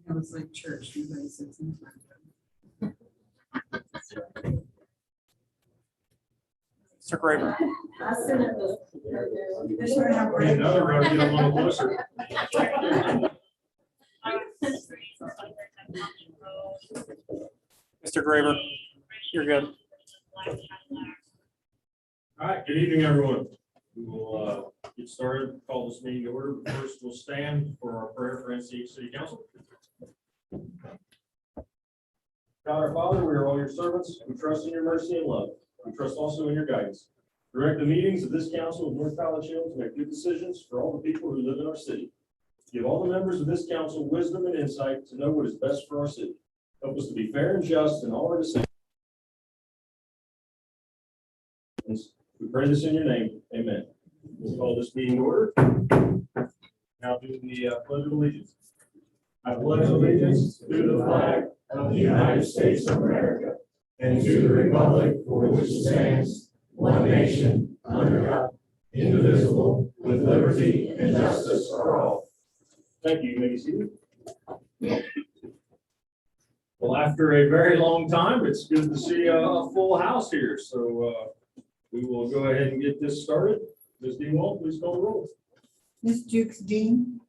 That was like church, everybody sits in front of Mr. Graber. Yeah, another row, get a little closer. Mr. Graber, you're good. All right, good evening, everyone. We will get started, call this meeting to order. First, we'll stand for our prayer for NCH City Council. God our Father, we are all your servants. We trust in your mercy and love. We trust also in your guidance. Direct the meetings of this council of North College Hill to make good decisions for all the people who live in our city. Give all the members of this council wisdom and insight to know what is best for our city. Help us to be fair and just in all our decisions. We pray this in your name. Amen. We'll call this meeting to order. Now do the pledge of allegiance. I pledge allegiance to the flag of the United States of America and to the republic for which it stands, one nation, under God, indivisible, with liberty and justice for all. Thank you. You may be seated. Well, after a very long time, it's good to see a full house here. So we will go ahead and get this started. Ms. Dewalt, please call the roll. Ms. Jukes Dean.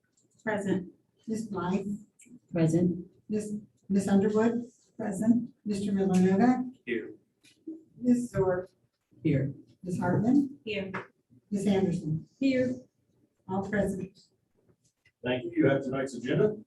Present. Ms. Blythe. Present. Ms. Underwood. Present. Mr. Miller Novak. Here. Ms. Zorb. Here. Ms. Hartman. Here. Ms. Anderson. Here. All present. Thank you. You have tonight's agenda.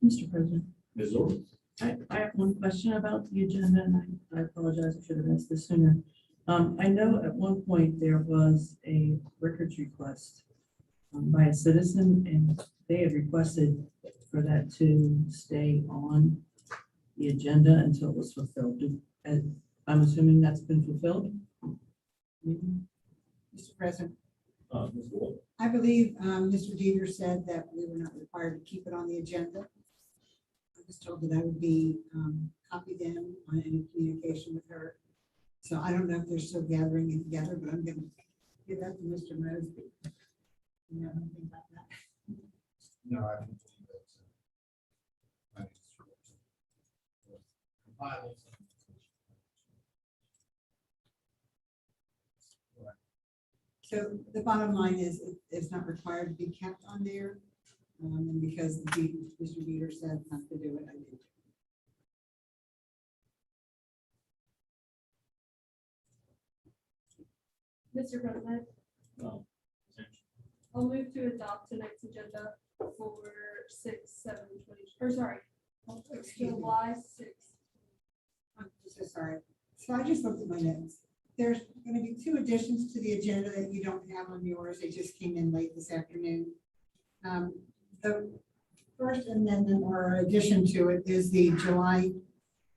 Mr. President, Ms. Zorb. I have one question about the agenda, and I apologize, I should have asked this sooner. I know at one point there was a records request by a citizen, and they had requested for that to stay on the agenda until it was fulfilled. I'm assuming that's been fulfilled? Mr. President, Ms. Wolf. I believe Mr. Dieter said that we were not required to keep it on the agenda. I was told that I would be copied in on any communication with her. So I don't know if they're still gathering it together, but I'm going to give that to Mr. Mosby. You know anything about that? No, I don't believe that. So the bottom line is it's not required to be kept on there. And because Mr. Dieter said not to do it, I did. Mr. President, I'll move to adopt tonight's agenda for 6/7/20, or sorry, July 6th. I'm so sorry. So I just looked at my notes. There's going to be 2 additions to the agenda that you don't have on yours. They just came in late this afternoon. The first amendment or addition to it is the July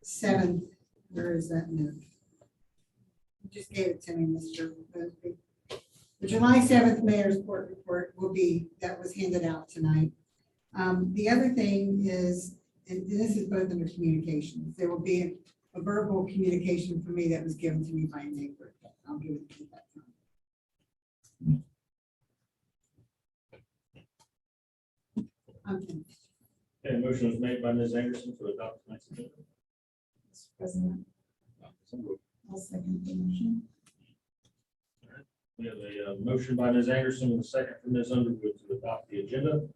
7th. Where is that note? You just gave it to me, Mr. Mosby. The July 7th Mayor's Court report will be, that was handed out tonight. The other thing is, and this is both under communications, there will be a verbal communication for me that was given to me by a neighbor. I'll give it to you that time. I'm finished. Okay, motion was made by Ms. Anderson to adopt tonight's agenda. Mr. President, I'll second the motion. We have a motion by Ms. Anderson and a second from Ms. Underwood to adopt the agenda.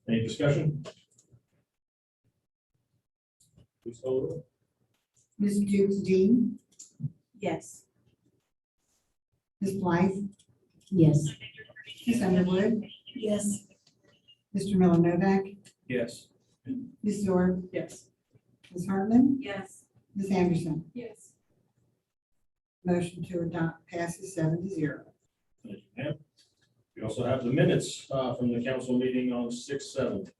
Any discussion? Please call the roll. Ms. Jukes Dean, Yes. Ms. Blythe, Yes. Ms. Underwood, Yes. Mr. Miller Novak, Yes. Ms. Zorb, Yes. Ms. Hartman, Yes. Ms. Anderson. Yes. Motion to adopt passes 7-0. Thank you, ma'am. We also have the minutes from the council meeting on 6/7.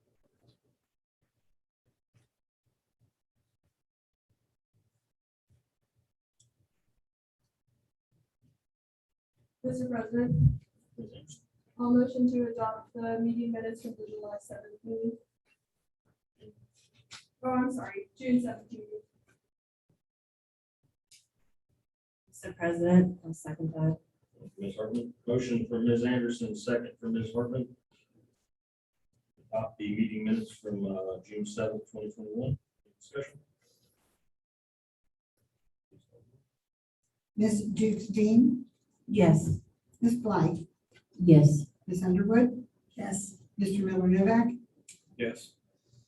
Mr. President, Ms. Anderson. I'll motion to adopt the meeting minutes from the July 7th meeting. Oh, I'm sorry, June 7th meeting. Mr. President, I'll second that. Ms. Hartman, motion for Ms. Anderson, second for Ms. Hartman. Adopt the meeting minutes from June 7th, 2021. Discussion. Ms. Dukes Dean, Yes. Ms. Blight, Yes. Ms. Underwood, Yes. Mr. Miller Novak, Yes.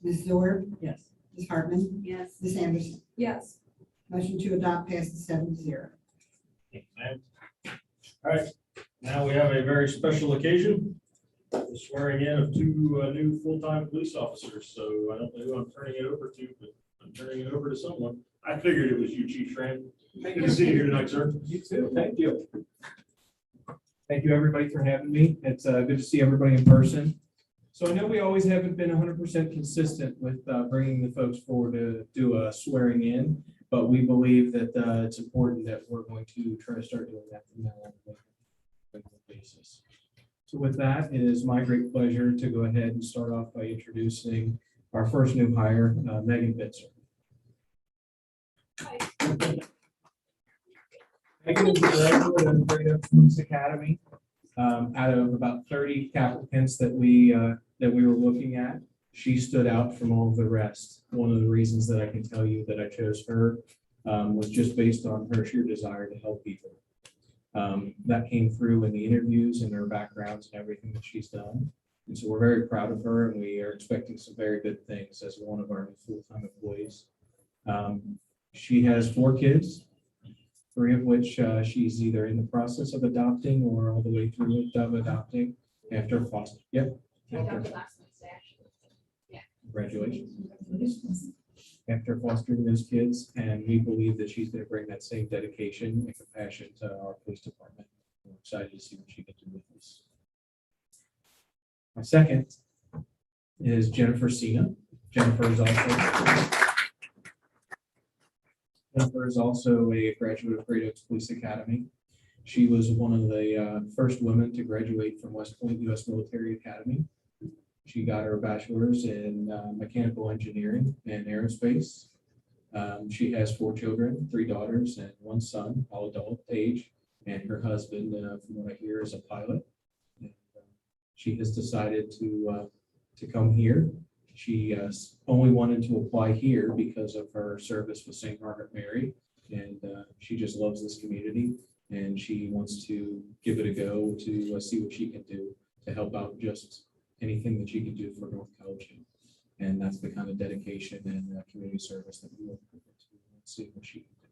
Ms. Zorb, Yes. Ms. Hartman, Yes. Ms. Anderson. Yes. Motion to adopt passes 7-0. Thank you, ma'am. All right, now we have a very special occasion, the swearing in of two new full-time police officers. So I don't know who I'm turning it over to, but I'm turning it over to someone. I figured it was you, Chief Tran. Good to see you here tonight, sir. You too, thank you. Thank you, everybody, for having me. It's good to see everybody in person. So I know we always haven't been 100% consistent with bringing the folks forward to do a swearing in, but we believe that it's important that we're going to try to start doing that from now on a regular basis. So with that, it is my great pleasure to go ahead and start off by introducing our first new hire, Megan Pitzer. Megan is a graduate of Great Oaks Police Academy. Out of about 30 applicants that we were looking at, she stood out from all of the rest. One of the reasons that I can tell you that I chose her was just based on her sheer desire to help people. That came through in the interviews and her backgrounds and everything that she's done. And so we're very proud of her, and we are expecting some very good things as one of our new full-time employees. She has 4 kids, 3 of which she's either in the process of adopting or all the way through of adopting after foster. Yep. Congratulations. After fostering those kids, and we believe that she's going to bring that same dedication and compassion to our police department. We're excited to see what she can do with this. My second is Jennifer Cena. Jennifer is also a graduate of Great Oaks Police Academy. She was one of the first women to graduate from West Point U.S. Military Academy. She got her bachelor's in mechanical engineering and aerospace. She has 4 children, 3 daughters and 1 son, all adult age. And her husband, from what I hear, is a pilot. And, she has decided to come here. She only wanted to apply here because of her service with St. Margaret Mary, and she just loves this community, and she wants to give it a go to see what she can do to help out just anything that she can do for North Cowichan. And that's the kind of dedication and community service that we look for to see what she can do.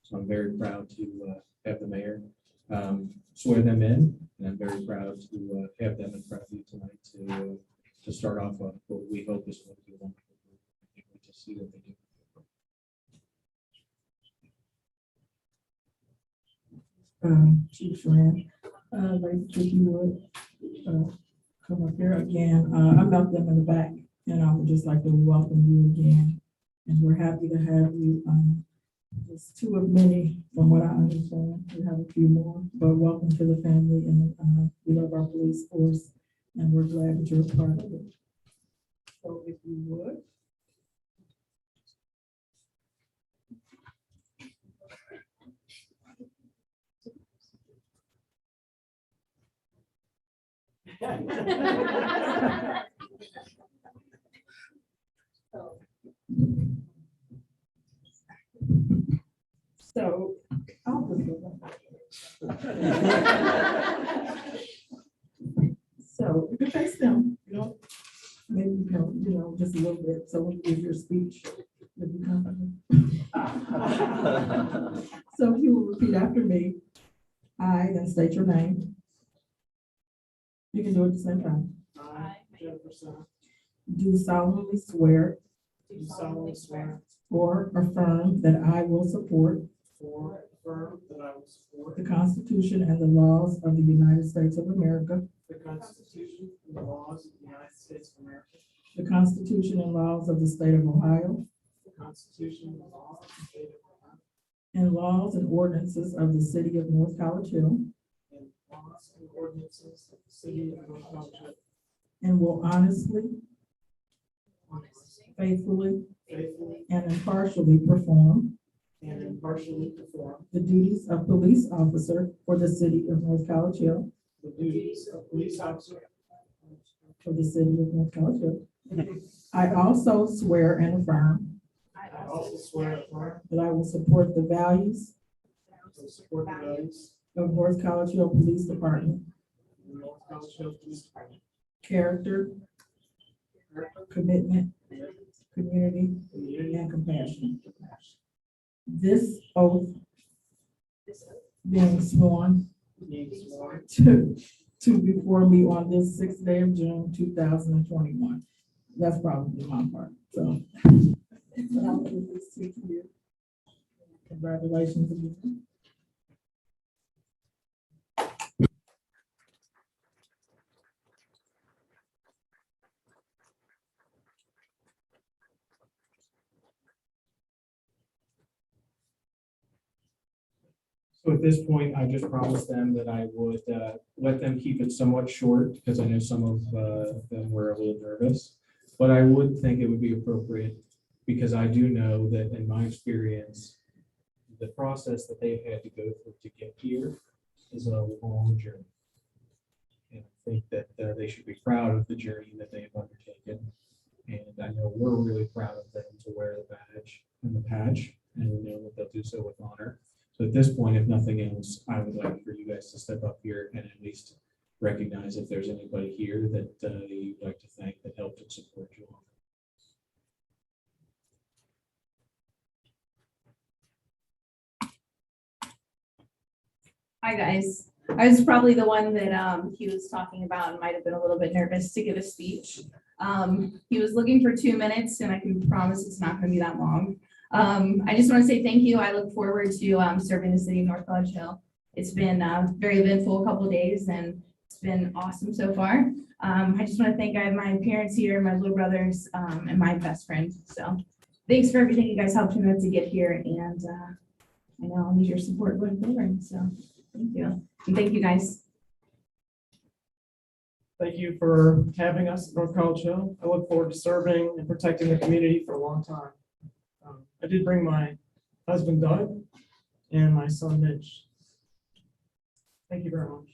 So I'm very proud to have the mayor swear them in, and I'm very proud to have them in front of you tonight to start off what we hope is going to be a wonderful group. I can't wait to see what they do. Chief Rand, like if you would come up here again. I met them in the back, and I would just like to welcome you again. And we're happy to have you. It's 2 of many, from what I understand. We have a few more, but welcome to the family, and we love our police force, and we're glad that you're a part of it. So if you would. So I'll just go back. So you can face them, maybe just a little bit. So when you give your speech, you'll be comfortable. So if you will repeat after me, I then state your name. You can do it at the same time. I, Jennifer Cena, Do solemnly swear do solemnly swear or affirm that I will support or affirm that I will support the Constitution and the laws of the United States of America, the Constitution and the laws of the United States of America, the Constitution and laws of the state of Ohio, the Constitution and the laws of the state of Ohio, and laws and ordinances of the city of North College Hill, and laws laws and ordinances of the city of North Carolina, and will honestly, honestly, faithfully, faithfully, and impartially perform and impartially perform the duties of police officer for the city of North College Hill, the duties of police officer. for the city of North College Hill. I also swear and affirm I also swear and affirm that I will support the values to support the values of North College Hill Police Department, of the North College Hill Police Department, character, commitment, community, community, and compassion. and compassion. This oath being sworn Being sworn to before me on this 6th day of June, 2021. That's probably my part, so. But I'll give this to you. Congratulations again. So at this point, I just promised them that I would let them keep it somewhat short because I know some of them were a little nervous. But I would think it would be appropriate because I do know that in my experience, the process that they've had to go through to get here is a long journey. And I think that they should be proud of the journey that they have undertaken. And I know we're really proud of them to wear the badge and the patch, and we know that they'll do so with honor. So at this point, if nothing else, I would like for you guys to step up here and at least recognize if there's anybody here that you'd like to thank that helped and support you all. Hi, guys. I was probably the one that he was talking about and might have been a little bit nervous to give a speech. He was looking for 2 minutes, and I can promise it's not going to be that long. I just want to say thank you. I look forward to serving the city of North College Hill. It's been a very eventful couple of days, and it's been awesome so far. I just want to thank I have my parents here, my little brothers, and my best friend. So thanks for everything you guys helped me with to get here, and I know I'll need your support going forward. So thank you, and thank you guys. Thank you for having us at North College Hill. I look forward to serving and protecting the community for a long time. I did bring my husband Doug and my son Mitch. Thank you very much.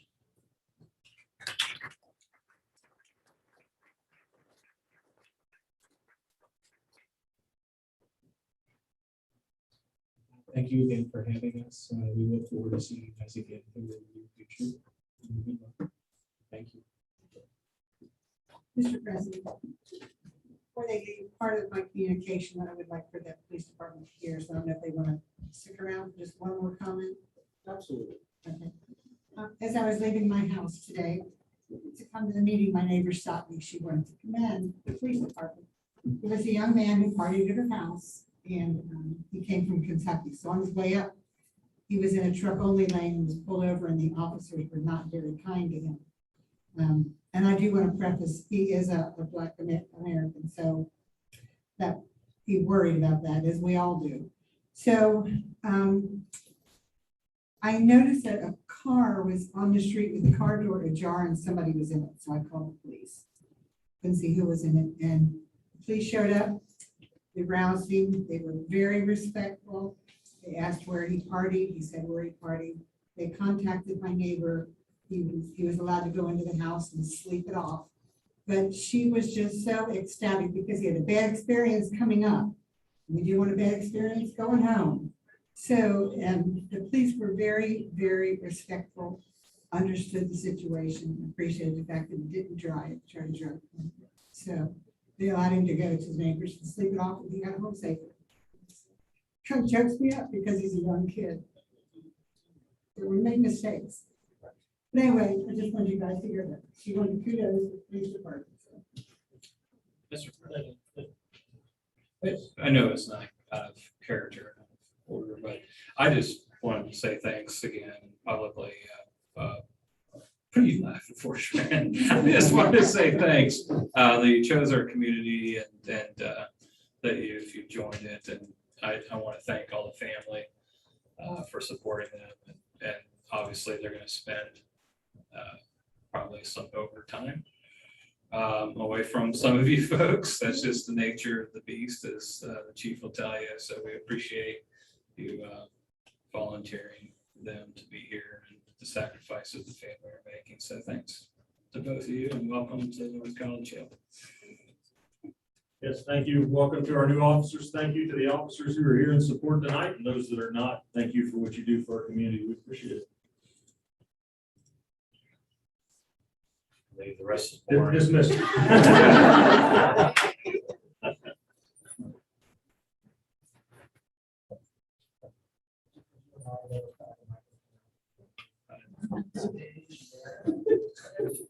Thank you again for having us. We look forward to seeing you guys again in the near future. Thank you. Mr. President, before they leave, part of my communication that I would like for the police department to hear, so I don't know if they want to stick around for just one more comment. Absolutely. Okay. As I was leaving my house today to come to the meeting, my neighbor stopped me. She wanted to commend the police department. It was a young man who partied at her house, and he came from Kentucky. So on his way up, he was in a truck only lane and was pulled over, and the officers were not very kind to him. And I do want to preface, he is a Black American, so that be worried about that, as we all do. So I noticed that a car was on the street with the car door ajar and somebody was in it, so I called the police. Couldn't see who was in it, and the police showed up. They roused him. They were very respectful. They asked where he partied. He said where he partied. They contacted my neighbor. He was allowed to go into the house and sleep it off. But she was just so ecstatic because he had a bad experience coming up. We do want a bad experience going home. So the police were very, very respectful, understood the situation, appreciated the fact that he didn't try to drive. So they allowed him to go to his neighbors and sleep it off, and he got home safely. Kind of chokes me up because he's a young kid. So we make mistakes. But anyway, I just wanted you guys to hear that. She wanted kudos to the police department. So. Mr. President, I know it's not out of character order, but I just wanted to say thanks again publicly. Pretty laughing for sure. I just wanted to say thanks that you chose our community and that you joined it, and I want to thank all the family for supporting them, and obviously they're going to spend probably some overtime away from some of you folks. That's just the nature of the beast, as the chief will tell you. So we appreciate you volunteering them to be here and the sacrifices the family are making. So thanks to both of you and welcome to North College Hill. Yes, thank you. Welcome to our new officers. Thank you to the officers who are here in support tonight, and those that are not. Thank you for what you do for our community. We appreciate it. Leave the rest of the board. Dismissed.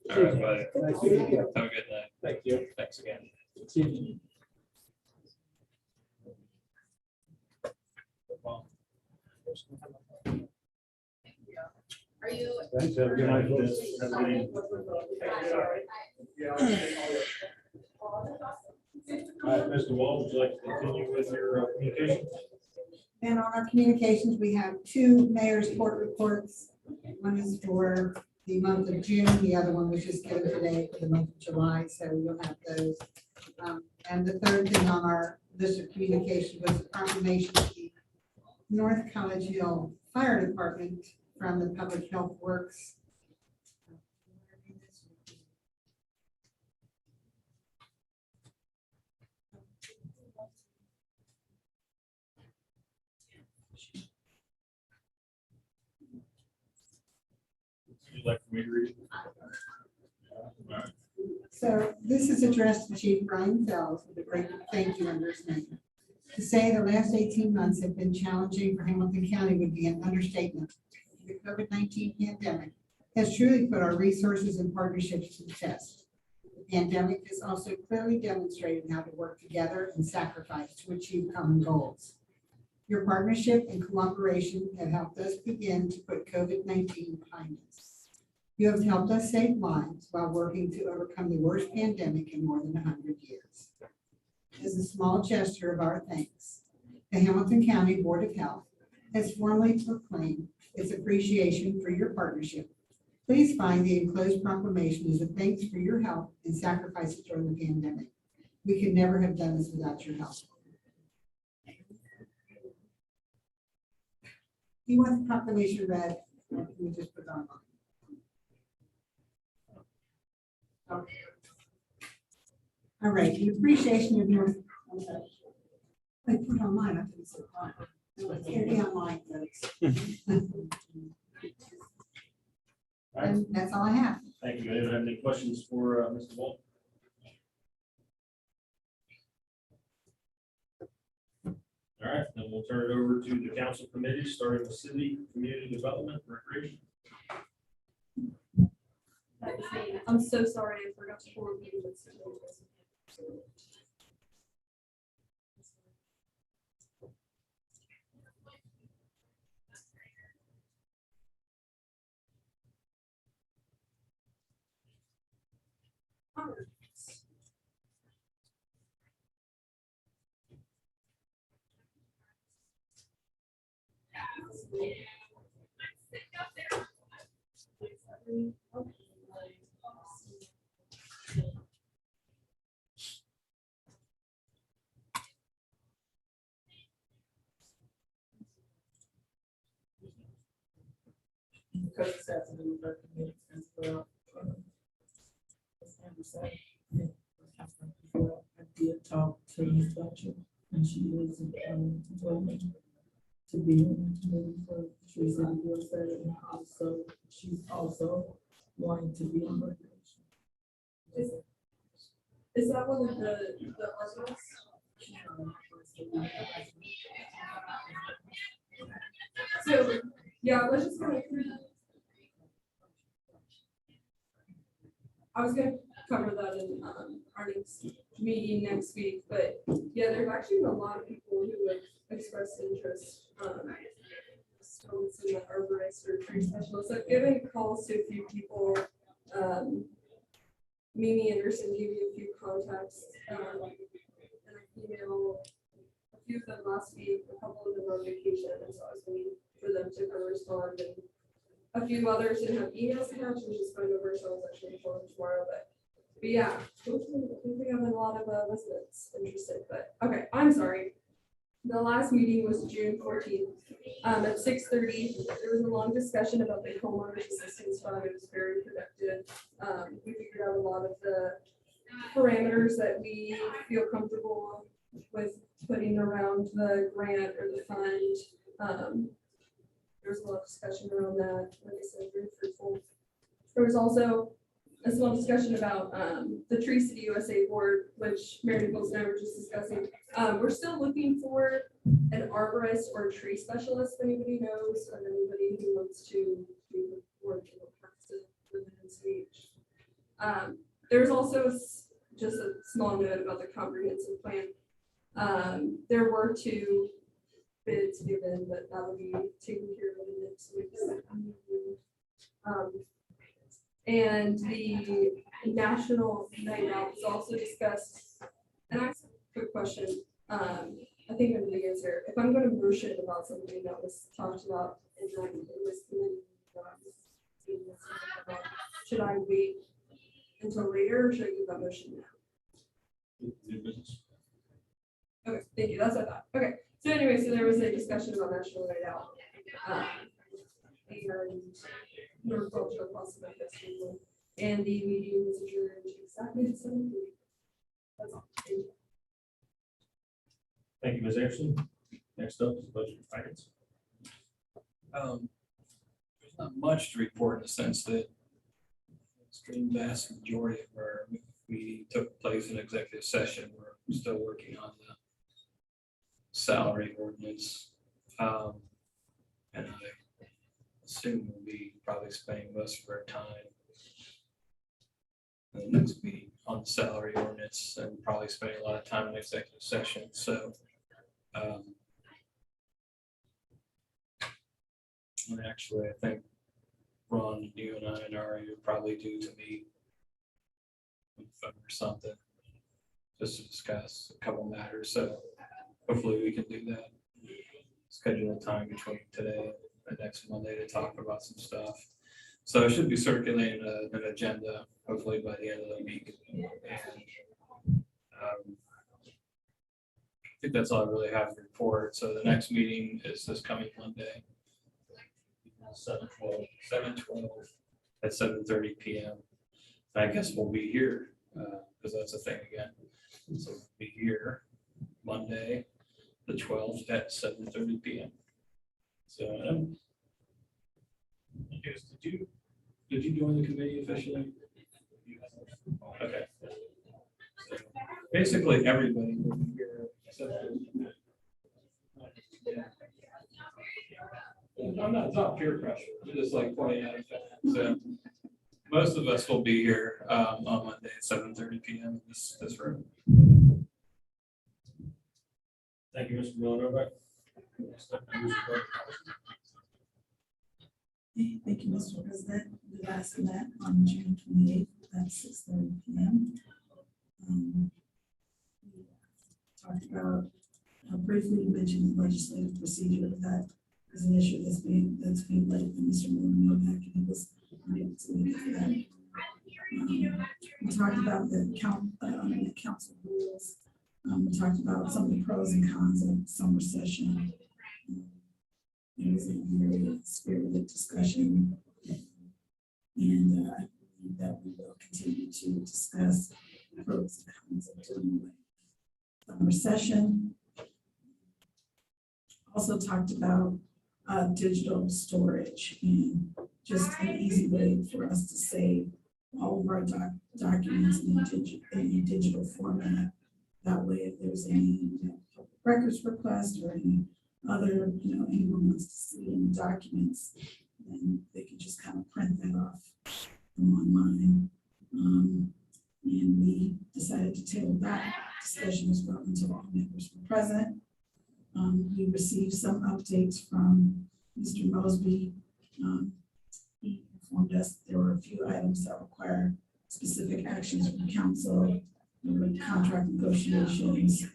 All right, buddy. Have a good night. Thank you. Thanks again. Are you? Thanks. Have a good night. Have a good evening. All right, Mr. Wall, would you like to continue with your communication? And on our communications, we have two mayor's court reports. One is for the month of June, the other one was just given today for the month of July, so you'll have those. And the third thing on our list of communication was a proclamation of the North College Hill Fire Department from the Public Health Works. Would you like for me to read it? So this is addressed to Chief Brian Fells with a great thank you under his name. To say the last 18 months have been challenging for Hamilton County would be an understatement. The COVID-19 pandemic has truly put our resources and partnerships to the test. The pandemic has also clearly demonstrated how to work together and sacrifice to achieve common goals. Your partnership and cooperation have helped us begin to put COVID-19 behind us. You have helped us save lives while working to overcome the worst pandemic in more than 100 years. As a small gesture of our thanks, the Hamilton County Board of Health has formally proclaimed its appreciation for your partnership. Please find the enclosed proclamation as a thanks for your help and sacrifices during the pandemic. We could never have done this without your help. Do you want the proclamation read? Or can we just put it online? Okay. All right, in appreciation of North. I put online, I didn't say online. It's gonna be online, folks. And that's all I have. Thank you. Anyone have any questions for Mr. Wall? All right, then we'll turn it over to the council committee, starting with city, community development, recreation. I'm so sorry, I forgot to forward you this. Because it's has to do with our community as well. As Amber said, I did talk to Ms. Belcher, and she is willing to be in the committee for trees and welfare, and also she's also wanting to be on recreation. Is that one of the others? So, yeah, let's just go through. I was gonna cover that in our next meeting next week, but yeah, there's actually been a lot of people who have expressed interest. So it's in the arborist or tree specialist. I've given calls to a few people. Mimi Anderson gave me a few contacts, and I emailed a few of them last week. A couple of them are on vacation, and so I was waiting for them to respond. And a few others didn't have emails attached, which is going over, so I was actually for tomorrow, but yeah, hopefully, I think we have a lot of residents interested, but, okay, I'm sorry. The last meeting was June 14th, at 6:30. There was a long discussion about the homeowners assistance fund. It was very productive. We figured out a lot of the parameters that we feel comfortable with putting around the grant or the fund. There was a lot of discussion around that. Like I said, very fruitful. There was also a small discussion about the Tree City USA board, which Mary Nichols and I were just discussing. We're still looking for an arborist or a tree specialist, if anybody knows, or anybody who wants to do the work in the parks to live in speech. There was also just a small note about the comprehensive plan. There were 2 bids given, but that will be taken care of in the next week's meeting. And the national night out was also discussed. And I have a quick question. I think I'm gonna answer. If I'm gonna motion about something that was talked about in this committee, should I wait until later or should I give that motion now? New business. Okay, thank you. That's what I thought. Okay. So anyway, so there was a discussion about national night out. And horticultural possible festival. And the meeting was adjourned exactly at 7:30. That's all. Thank you. Thank you, Ms. Anderson. Next up is budget items. There's not much to report in the sense that extreme vast majority of our meeting took place in executive session. We're still working on the salary ordinance. And I assume we'll be probably spending most of our time in the next meeting on the salary ordinance and probably spending a lot of time in executive session. So and actually, I think Ron, you and I and Ari are probably due to meet on the phone or something just to discuss a couple matters. So hopefully we can do that. Schedule a time between today and the next Monday to talk about some stuff. So I should be circulating an agenda hopefully by the end of the week. And I think that's all I really have to report. So the next meeting is this coming Monday. 7/12 at 7:30 p.m. I guess we'll be here because that's a thing again. So we'll be here Monday, the 12th at 7:30 p.m. So did you join the committee officially? Okay. So basically everybody will be here except for it's not peer pressure, it's just like pointing out a fact. So most of us will be here on Monday at 7:30 p.m. in this room. Thank you, Mr. Villanova. Thank you, Mr. President. We last met on June 28th at 6:30 p.m. We talked about briefly mentioned the legislative procedure that is an issue that's being led by Mr. Novak, and he was unable to make it for that. We talked about the council rules. We talked about some of the pros and cons of summer session. It was a very spirited discussion, and I believe that we will continue to discuss the pros and cons of doing the summer session. Also talked about digital storage and just an easy way for us to save all of our documents in a digital format. That way, if there's any records request or any other, anyone wants to see any documents, then they can just kind of print that off from online. And we decided to table that discussion as well until all members were present. We received some updates from Mr. Mosby. He informed us that there were a few items that require specific actions from council. There were contract negotiations.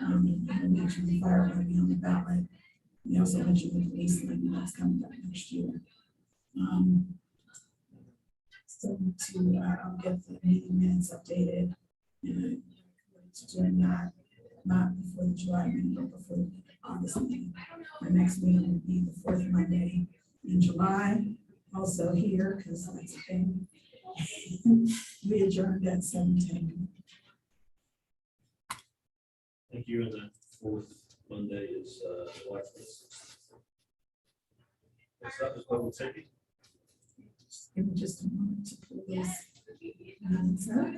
I mentioned the fire levy on the ballot. We also mentioned the police levy that's coming up next year. So I'll get the meeting minutes updated and to doing that, not before the July meeting, but before the August meeting. My next meeting will be the fourth Monday in July, also here, because that's a thing. We adjourned at 7:10. Thank you. And the fourth Monday is July 26th. Next up is public safety. Give me just a moment to pull this minutes up.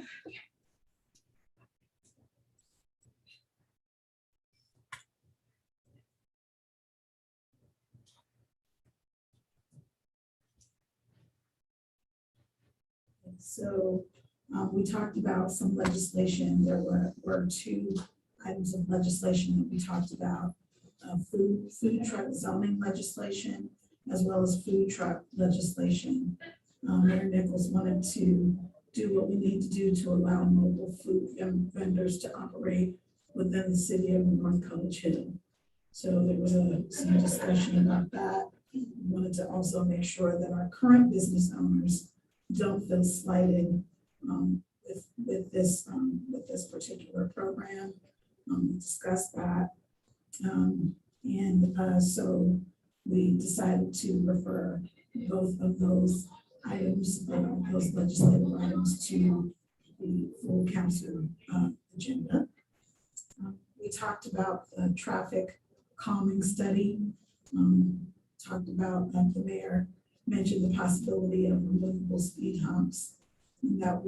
So we talked about some legislation. There were two items of legislation that we talked about. Food truck zoning legislation, as well as food truck legislation. Mayor Nichols wanted to do what we need to do to allow mobile food vendors to operate within the city of North College Hill. So there was some discussion about that. We wanted to also make sure that our current business owners don't feel slighted with this particular program. We discussed that. So we decided to refer both of those items, those legislative items, to the full council agenda. We talked about the traffic calming study. Talked about the mayor mentioned the possibility of removable speed humps, and that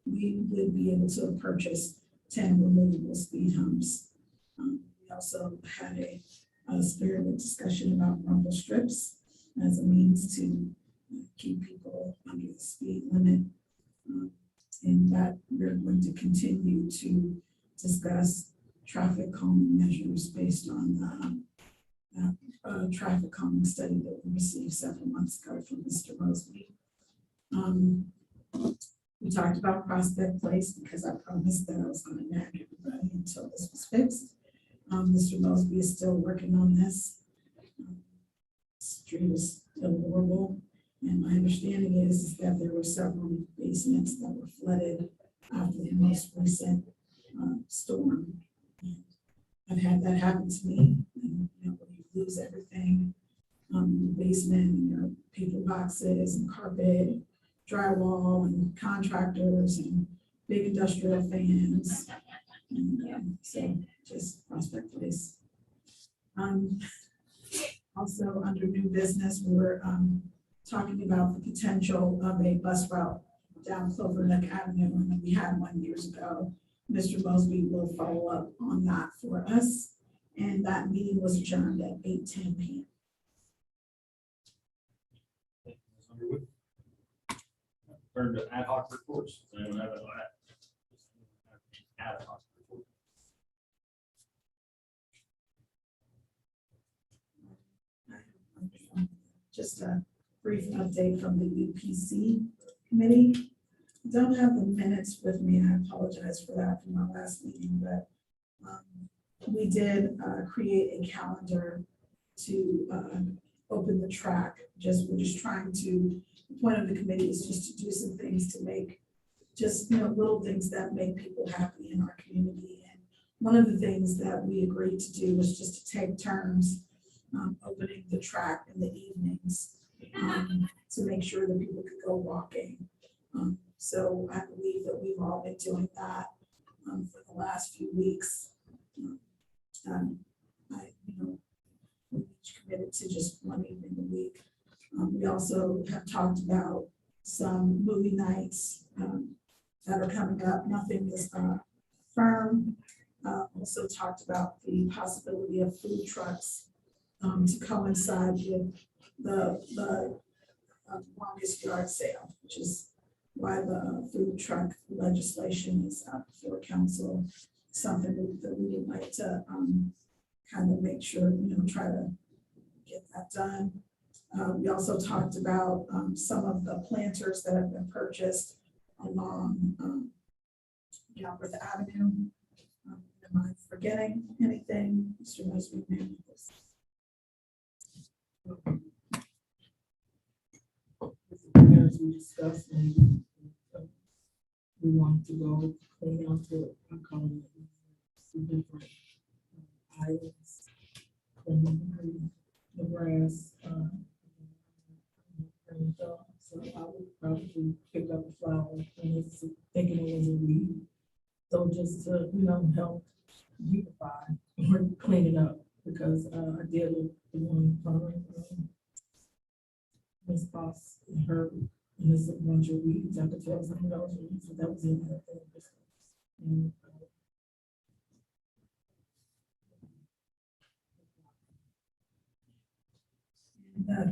we would be able to purchase 10 removable speed humps. We also had a spirited discussion about rumble strips as a means to keep people under the speed limit. And that we're going to continue to discuss traffic calming measures based on the traffic calming study that we received several months ago from Mr. Mosby. We talked about Prospect Place because I promised that I was going to nag everybody until this was fixed. Mr. Mosby is still working on this. Street is still horrible. And my understanding is that there were several basements that were flooded after the most recent storm. I've had that happen to me. And, when you lose everything, in the basement, and your paper boxes and carpet, drywall and contractors and big industrial fans. And so just Prospect Place. Also under new business, we were talking about the potential of a bus route down Clover Neck Avenue, and we had one years ago. Mr. Mosby will follow up on that for us, and that meeting was adjourned at 8:10 p.m. Thank you, Ms. Underwood. Turn to ad hoc reports. Does anyone have an ad hoc report? Just a brief update from the UPC committee. Don't have the minutes with me. I apologize for that from our last meeting, but we did create a calendar to open the track. We're just trying to, the point of the committee is just to do some things to make just, little things that make people happy in our community. And one of the things that we agreed to do was just to take turns opening the track in the evenings to make sure that people could go walking. So I believe that we've all been doing that for the last few weeks. We're each committed to just one evening a week. We also have talked about some movie nights that are coming up. Nothing is firm. Also talked about the possibility of food trucks to coincide with the longest yard sale, which is why the food truck legislation is up before council. Something that we would like to kind of make sure, try to get that done. We also talked about some of the planters that have been purchased along Galbraith Avenue. Am I forgetting anything, Mr. Mosby? we discussed, maybe we wanted to go clean out I call it some different items, cleaning the grass, and so I would probably pick up a flower and it's thinking it was a weed. So just to, help beautify or clean it up, because I did look the one from Miss Boss and her, and there's a bunch of weeds. I could tell some of those weeds, so that was in there. And,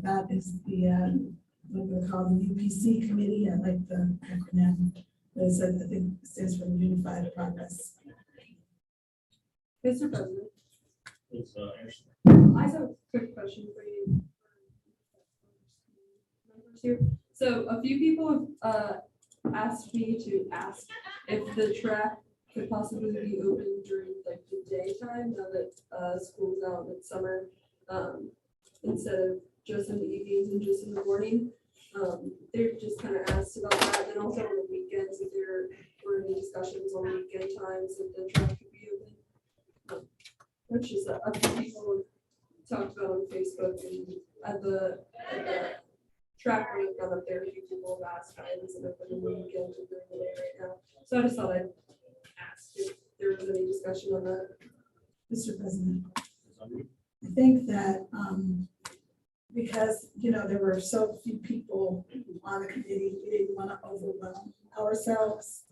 that is what we call the UPC committee. I like the acronym. I think it stands for Unified Progress. Mr. President, It's, Anderson. I just have a quick question for you. Members here. So a few people have asked me to ask if the track could possibly be open during like the daytime now that school's out in summer, instead of just in the evenings and just in the morning. They're just kind of asked about that, and also on the weekends, if there were any discussions on weekend times if the track could be open. Which is a few people talked about on Facebook, and at the track when I've gone up there, a few people have asked times and if the weekends or during the day right now. So I just thought I'd ask if there was any discussion on that. Mr. President, I think that because, there were so few people on the committee, we didn't want to overwhelm ourselves.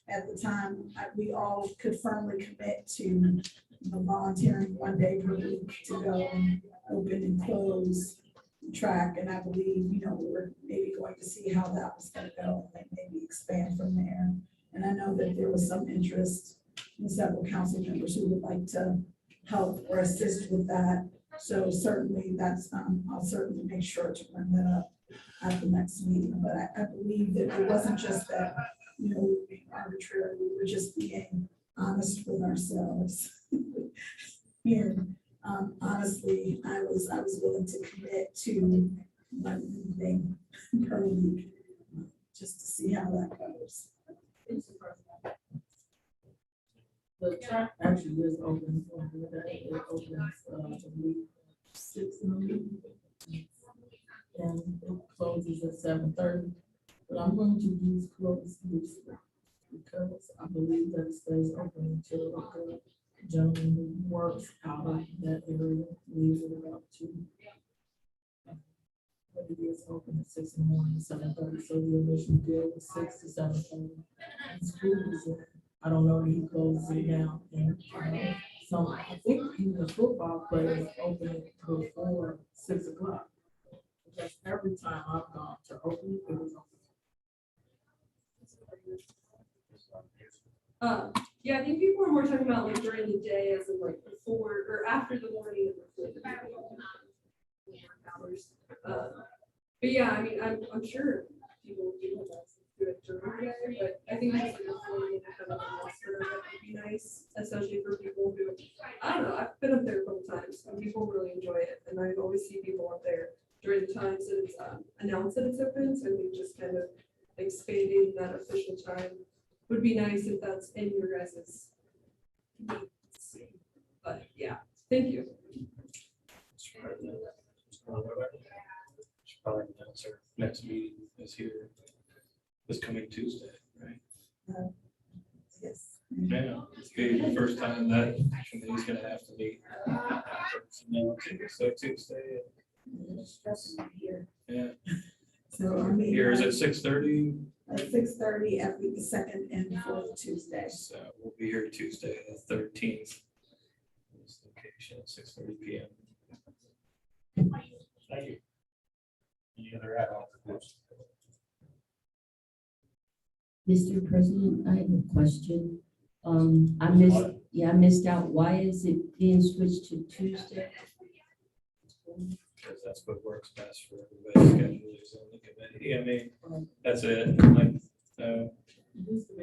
At the time, we all could firmly commit to volunteering one day per week to go and open and close the track. And I believe, we were maybe going to see how that was going to go and maybe expand from there. And I know that there was some interest in several council members who would like to help or assist with that. So certainly I'll certainly make sure to bring that up at the next meeting. But I believe that it wasn't just that, we were being arbitrary, we were just being honest with ourselves. And honestly, I was willing to commit to one evening per week, just to see how that goes. The track actually is open for the day. It opens week 6 in the week. And it closes at 7:30. But I'm going to use close loosely because I believe that it stays open until the gentleman who works out of that area leaves at about 2. But it is open at 6 in the morning, 7:30. So the initial deal was 6 to 7:30. And school is in. I don't know if he closes it down. And so I think even the football players open it before 6 o'clock. Because every time I've gone to open it was open. Yeah, I think people are more talking about like during the day as in like before or after the morning and before the hours. But yeah, I mean, I'm sure people do do it during the day, but I think that's like a really kind of that would be nice, especially for people who, I don't know, I've been up there a couple times and people really enjoy it. And I always see people up there during the times that it's announced that it's open. So I think just kind of expanding that official time would be nice if that's in your guys's needs. But yeah, thank you. Should probably announce our next meeting is here this coming Tuesday, right? Yes. Yeah, it's gonna be the first time that committee's gonna have to meet. So Tuesday. Yeah. So I mean, Here is at 6:30. at 6:30 every the second and fourth Tuesday. So we'll be here Tuesday, the 13th. This location at 6:30 p.m. Thank you. Any other add-on questions? Mr. President, I have a question. I missed out. Why is it being switched to Tuesday? Because that's what works best for everybody's schedules on the committee. I mean, that's it. Like, no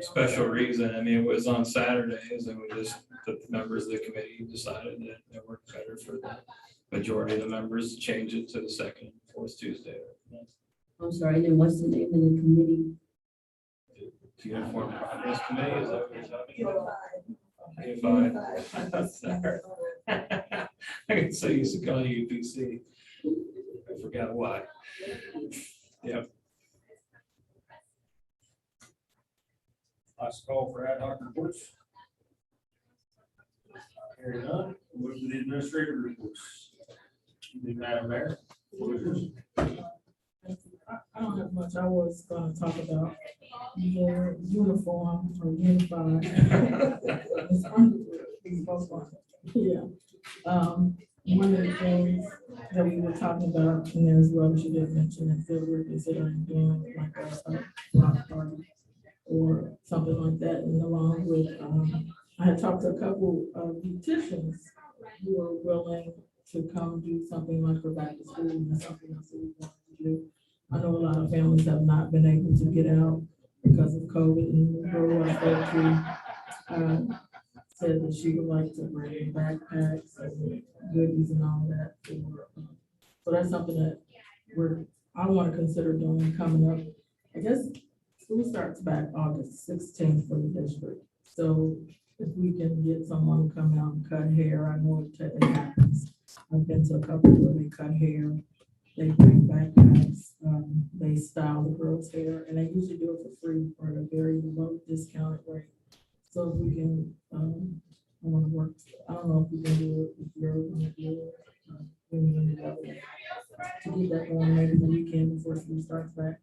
special reason. I mean, it was on Saturdays and the members of the committee decided that it worked better for the majority of the members to change it to the second, fourth Tuesday. I'm sorry, and then what's the name of the committee? Uniform Progress Committee, is that what you're talking about? Unified. Sorry. I get so used to calling you UPC. I forgot why. Yep. Last call for ad hoc reports. Hearing none, we'll move to the administrative reports. Madam Mayor, what is yours? I don't have much. I was gonna talk about the uniform or unified. Yeah. One of the things that we were talking about, and as well, she did mention that they were considering doing like a block party or something like that, and along with, I had talked to a couple of beauticians who are willing to come do something like for back to school, and that's something else that we want to do. I know a lot of families have not been able to get out because of COVID, and the girl I spoke to said that she would like to bring backpacks and goodies and all that for, so that's something that I want to consider doing coming up. I guess school starts back August 16th for the district. So if we can get someone to come out and cut hair, I know it happens. I've been to a couple where they cut hair, they bring backpacks, they style the girls' hair, and they usually do it for free or at a very low discounted rate. So if we can, I want to work, I don't know if we can do it, if you're going to do it, to get that going maybe the weekend before school starts back.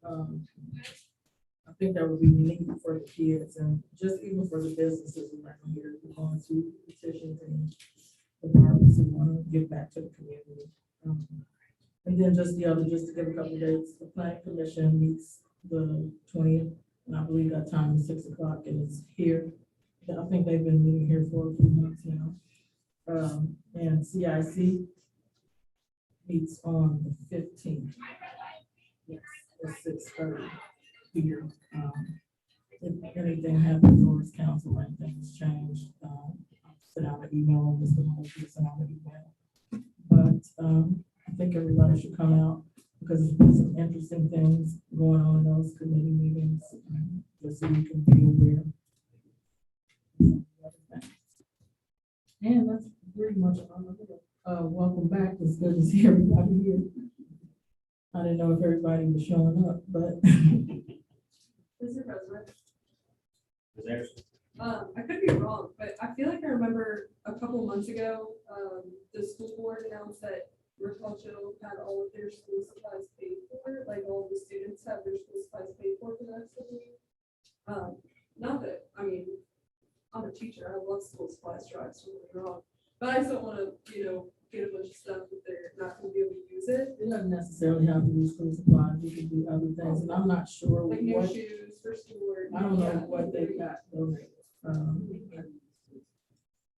I think that would be neat for the kids and just even for the businesses around here, going to petitions and the barbers who want to give back to the community. And then just to give a couple of dates, the planning commission meets the 20th, and I believe that time is 6 o'clock, and it's here. I think they've been meeting here for a few months now. And CIC meets on the 15th. Yes, at 6:30 here. If anything happens or it's council, anything has changed, I'll send out an email, Mr. Murphy send out an email. But I think everybody should come out because there's been some interesting things going on in those committee meetings, just so you can be aware. And that's pretty much all of it. Welcome back. It's good to see everybody here. I didn't know if everybody was showing up, but. Mr. President, Ms. Anderson? I could be wrong, but I feel like I remember a couple months ago, the school board announced that Raquel had all of their school supplies paid for, like all of the students have their school supplies paid for the next week. Not that, I mean, I'm a teacher, I love school supplies drives, don't get me wrong, but I just don't want to, get a bunch of stuff that they're not going to be able to use it. It doesn't necessarily have to be school supplies, you can do other things, and I'm not sure Like new what, shoes for school. I don't know what they've got donated.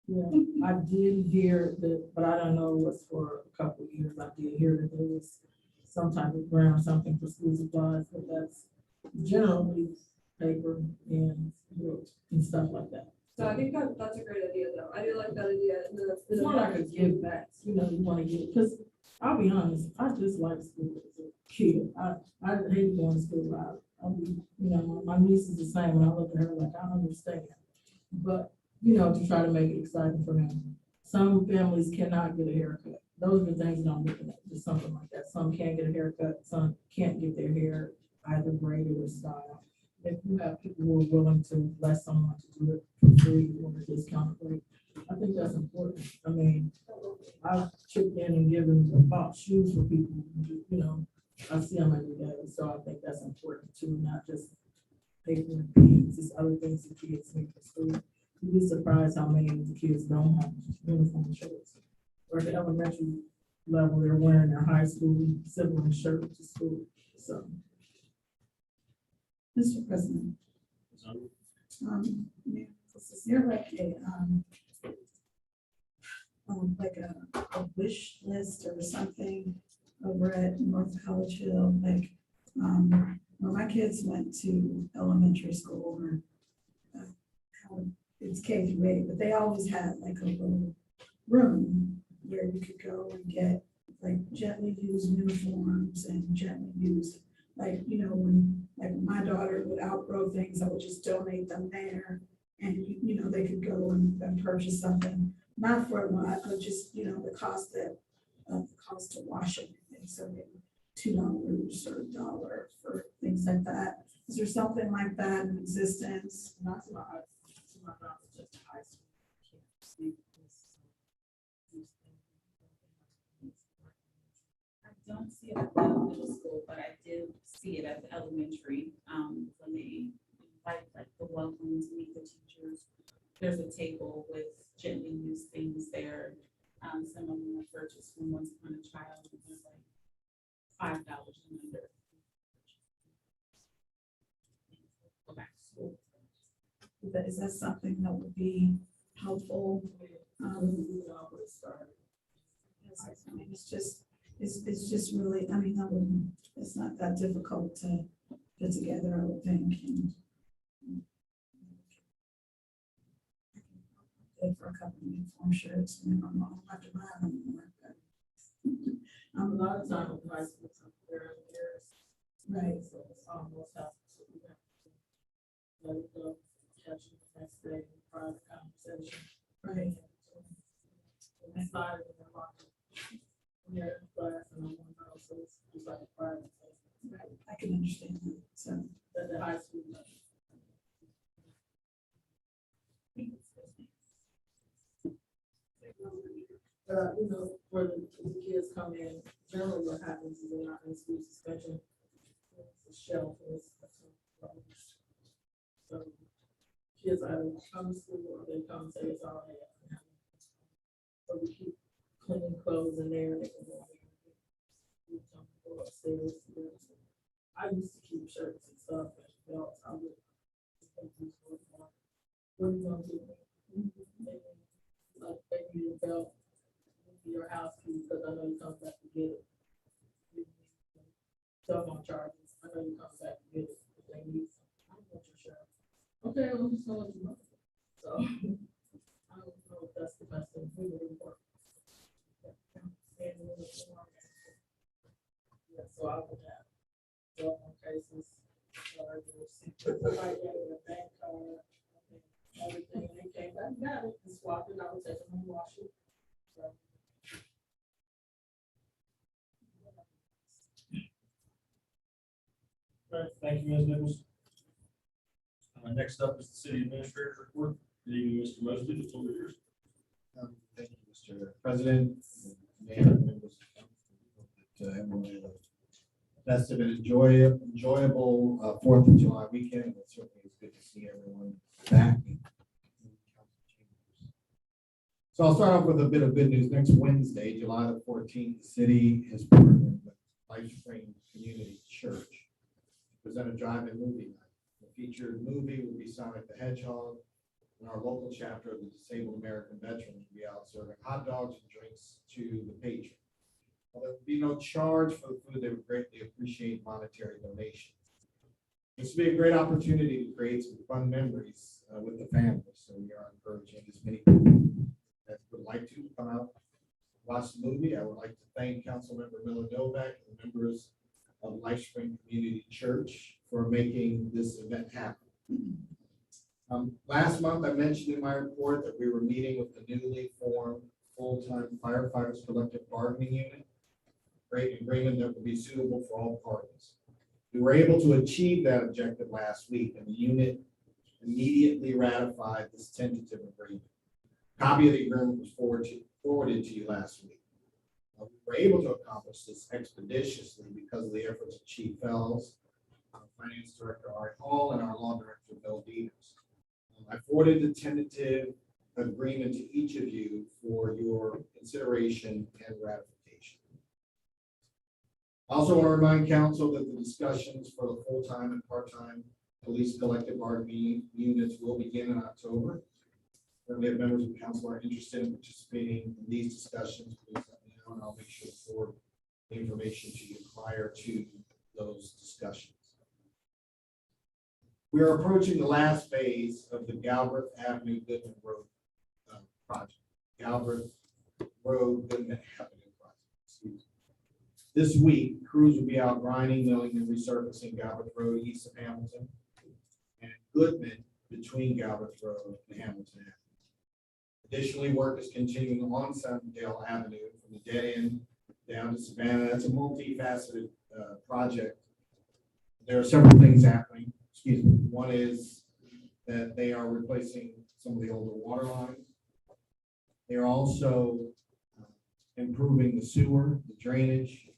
Yeah, I did hear that, but I don't know what's for a couple of years. I did hear that there was some type of grant or something for school supplies, but that's generally paper and books and stuff like that. So I think that's a great idea, though. I do like that idea. It's more like a give back, you want to give, because I'll be honest, I just like school as a kid. I hate going to school. My niece is the same, and I look at her like, I understand. But, to try to make it exciting for them. Some families cannot get a haircut. Those are the things that I'm looking at, just something like that. Some can't get a haircut, some can't get their hair either braided or styled. If you have people who are willing to let someone to do it for free or a discounted rate, I think that's important. I mean, I've chipped in and bought shoes for people, I see them every day, so I think that's important too, not just paper and pens, just other things the kids need for school. You'd be surprised how many of the kids don't have uniform shirts. Or at the elementary level, they're wearing their high school sibling shirt to school, so. Mr. President. Is there like a wish list or something over at North College Hill, like, when my kids went to elementary school, or it's K-8, but they always had like a little room where you could go and get like gently used uniforms and gently used, like, you know, when, like my daughter would outgrow things, I would just donate them there. And, you know, they could go and purchase something, not for a lot, but just, you know, the cost that, the cost to wash it. And so maybe $2 or $1 for things like that. Is there something like that in existence? Not to my knowledge, just high school. I don't see it at the middle school, but I did see it at the elementary, when they invite like the welcome to meet the teachers. There's a table with gently used things there. Some of them are purchased from Once Upon a Child, and there's like $5 and under. Go back to school. Is that something that would be helpful? I mean, it's just really, I mean, it's not that difficult to put together, I would think. And for a couple of uniform shirts, and I don't have to buy them anymore. A lot of time in high school, there years. Right. So it's almost half. So we have to let it go, catch it the next day, private conversation. Right. Inside of the locker. Yeah, class and on one house, so it's like a private. Right. I can understand that, so. At the high school. You know, for the kids come in, generally what happens is they're not in school suspension. It's a shelf. So kids either come to school or they come say it's all right. So we keep cleaning clothes in there. They can go upstairs. I used to keep shirts and stuff and belts. I would. What are you gonna do? Like maybe your belt, your house key, because I know you come back to get it. Cell phone charges, I know you come back to get it. If they need something, I don't want your shirt. Okay, well, just gonna let you know. So I don't know if that's the best thing we would work. Yeah, so I would have cell phone cases, chargers, somebody had a bank card, everything, they came back, got it, and swapped it out, take them and wash it. So. All right, thank you, Ms. Nichols. Next up is the city administrator's report. Good evening, Mr. Mosley, the floor is yours. Thank you, Mr. President, Mayor, members of the council. That everyone had a festive and enjoyable 4th of July weekend. It certainly is good to see everyone back. So I'll start off with a bit of good news. Next Wednesday, July the 14th, the city has partnered with LifeSpring Community Church to present a drive-in movie night. The featured movie will be Sonic the Hedgehog, and our local chapter of the Disabled American Veterans will be out serving hot dogs and drinks to the patrons. While there will be no charge for the food, they would greatly appreciate monetary donations. This will be a great opportunity to create some fun memories with the family. So we are encouraging as many people that would like to come out, watch the movie. I would like to thank Councilmember Miller Novak and the members of LifeSpring Community Church for making this event happen. Last month, I mentioned in my report that we were meeting with the newly formed full-time firefighters collective bargaining unit, great agreement that will be suitable for all parties. We were able to achieve that objective last week, and the unit immediately ratified this tentative agreement. A copy of the agreement was forwarded to you last week. We were able to accomplish this expeditiously because of the efforts of Chief Fells, Finance Director Ari Hall, and our Law Director Bill Dieters. I forwarded the tentative agreement to each of you for your consideration and ratification. I also want to remind council that the discussions for the full-time and part-time police collective bargaining units will begin in October. If we have members of the council are interested in participating in these discussions, please let me know, and I'll make sure to forward the information to you prior to those discussions. We are approaching the last phase of the Galbraith Avenue Goodman Road project. Galbraith Road Goodman Avenue project. This week, crews will be out grinding, milling, and resurfacing Galbraith Road east of Hamilton and Goodman between Galbraith Road and Hamilton Avenue. Additionally, work is continuing on Sunnydale Avenue from the dead end down to Savannah. That's a multifaceted project. There are several things happening. Excuse me. One is that they are replacing some of the older water lines. They are also improving the sewer, the drainage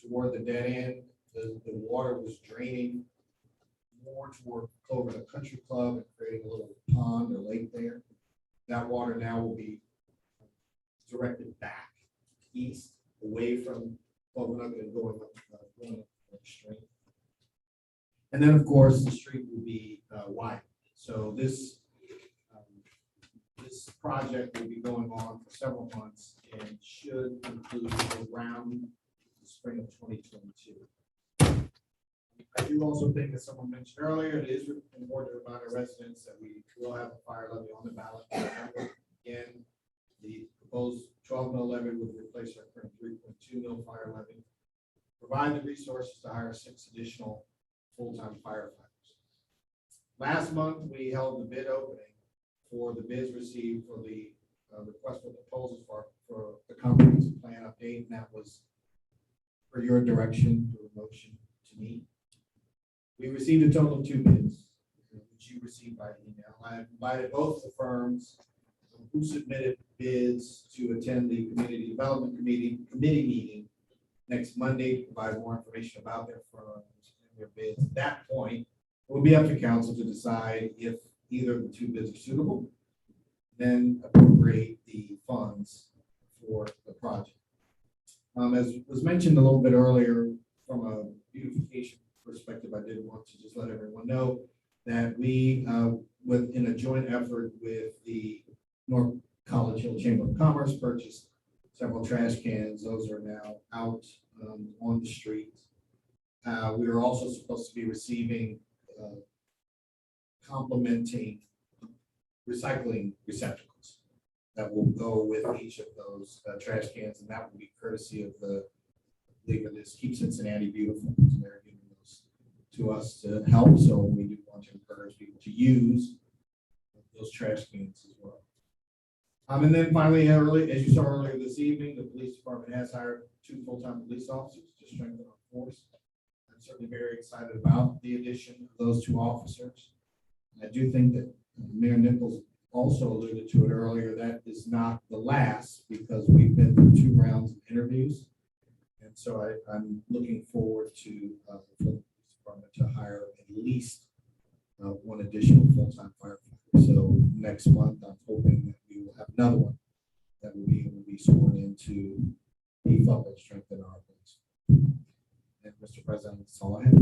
toward the dead end. The water was draining more toward Clover Country Club and creating a little pond or lake there. That water now will be directed back east, away from Clover and going up the street. And then, of course, the street will be wide. So this project will be going on for several months and should conclude around the spring of 2022. I do also think, as someone mentioned earlier, it is important to remind our residents that we will have a fire levy on the ballot. Again, the proposed 12 mil levy would replace our current 3.2 mil fire levy, provide the resources to hire 6 additional full-time firefighters. Last month, we held the bid opening for the bids received for the request for proposals for the comprehensive plan update, and that was for your direction or motion to me. We received a total of 2 bids, which you received by email. I invited both the firms who submitted bids to attend the Community Development Committee meeting next Monday to provide more information about their firms and their bids. At that point, it will be up to council to decide if either of the 2 bids are suitable, then appropriate the funds for the project. As was mentioned a little bit earlier, from a beautification perspective, I did want to just let everyone know that we, in a joint effort with the North College Hill Chamber of Commerce, purchased several trash cans. Those are now out on the street. We are also supposed to be receiving complementing recycling receptacles that will go with each of those trash cans, and that will be courtesy of the league of this Keep Cincinnati Beautiful. So they're giving those to us to help, so we do want to encourage people to use those trash cans as well. And then finally, as you saw earlier this evening, the police department has hired 2 full-time police officers to strengthen our force. I'm certainly very excited about the addition of those 2 officers. I do think that Mayor Nichols also alluded to it earlier. That is not the last, because we've been through 2 rounds of interviews. And so I'm looking forward to for the police department to hire at least 1 additional full-time firefighter. So next month, I'm hoping that we will have another one that will be able to be sworn in to beef up and strengthen our police. And Mr. President, that's all I have.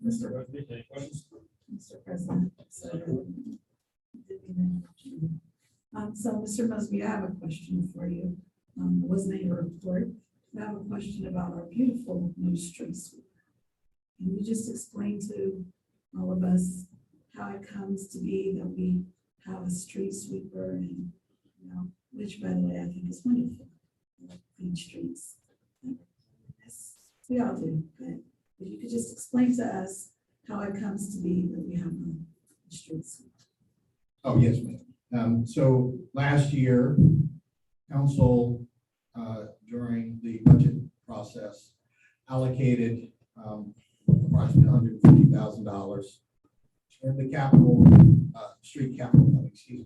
Mr. Busby, any questions? Mr. President. So Mr. Busby, I have a question for you. It wasn't in your report. I have a question about our beautiful new street sweeper. Can you just explain to all of us how it comes to be that we have a street sweeper, and, you know, which, by the way, I think is wonderful. Clean streets. Yes, we all do. But if you could just explain to us how it comes to be that we have a street sweeper. Oh, yes, ma'am. So last year, council, during the budget process, allocated approximately $150,000 in the capital, street capital fund, excuse me,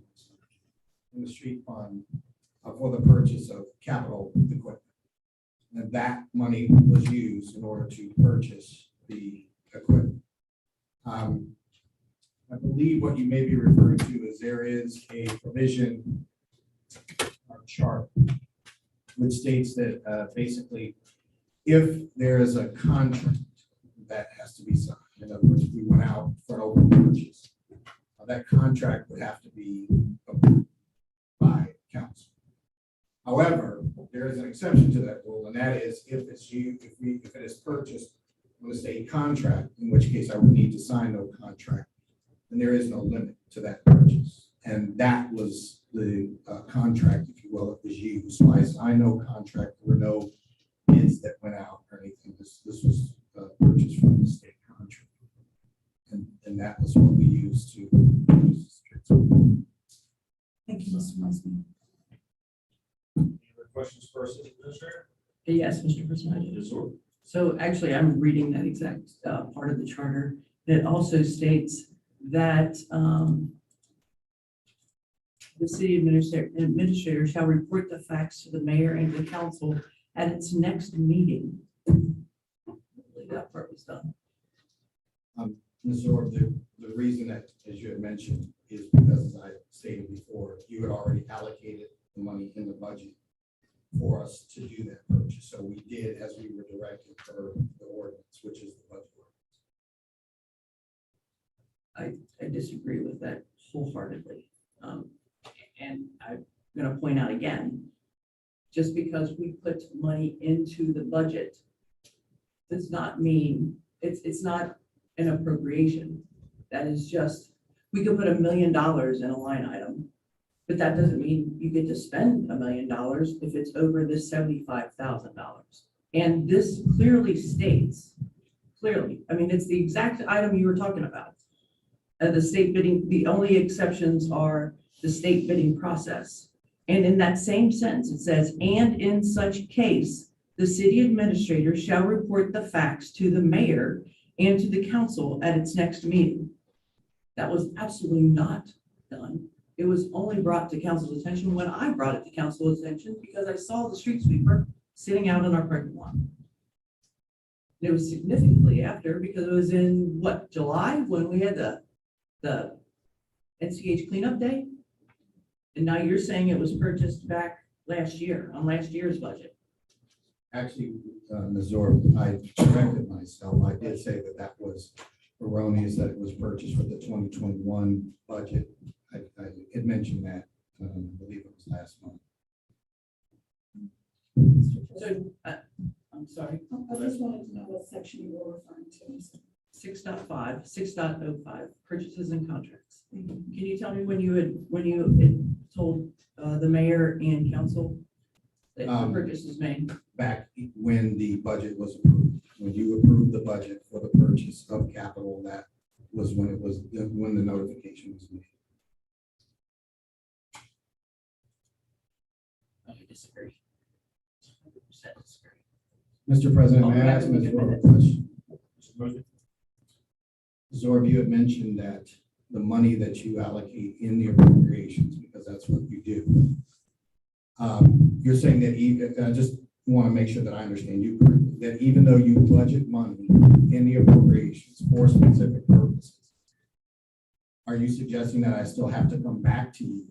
in the street fund for the purchase of capital equipment. And that money was used in order to purchase the equipment. I believe what you may be referring to is there is a provision or chart which states that basically if there is a contract that has to be signed, in other words, if we went out for an open purchase, that contract would have to be approved by council. However, there is an exception to that rule, and that is if it is purchased on a state contract, in which case I would need to sign no contract, and there is no limit to that purchase. And that was the contract, if you will, that was used. So I know contract, there were no bids that went out or anything. This was purchased from the state contract. And that was what we used to use the street sweeper. Thank you, Mr. Muslim. Any other questions for our city administrator? Yes, Mr. President. Ms. Zorb? So actually, I'm reading that exact part of the charter. It also states that the city administrator shall report the facts to the mayor and the council at its next meeting. Hopefully that part was done. Ms. Zorb, the reason that, as you had mentioned, is because, as I stated before, you had already allocated the money in the budget for us to do that purchase. So we did as we were directed per the ordinance, which is the budget ordinance. I disagree with that wholeheartedly. And I'm going to point out again, just because we put money into the budget does not mean it's not an appropriation. That is just, we could put $1 million in a line item, but that doesn't mean you get to spend $1 million if it's over this $75,000. And this clearly states, I mean, it's the exact item you were talking about. The state bidding, the only exceptions are the state bidding process. And in that same sentence, it says, and in such case, the city administrator shall report the facts to the mayor and to the council at its next meeting. That was absolutely not done. It was only brought to council's attention when I brought it to council's attention because I saw the street sweeper sitting out in our parking lot. It was significantly after because it was in what, July when we had the NCH cleanup day? And now you're saying it was purchased back last year on last year's budget. Actually, Ms. Zorb, I corrected myself. I did say that was erroneous, that it was purchased for the 2021 budget. I had mentioned that, I believe it was last month. So, I'm sorry, I just wanted to know what section you were referring to. 6.5, 6.05, purchases and contracts. Can you tell me when you had told the mayor and council that the purchase was made? Back when the budget was approved, when you approved the budget for the purchase of capital, that was when when the notification was made. I disagree. 100% disagree. Mr. President, may I ask Ms. Zorb a question? Mr. President? Zorb, you had mentioned that the money that you allocate in the appropriations, because that's what you do. You're saying that even, I just want to make sure that I understand you correctly, that even though you budget money in the appropriations for specific purposes, are you suggesting that I still have to come back to you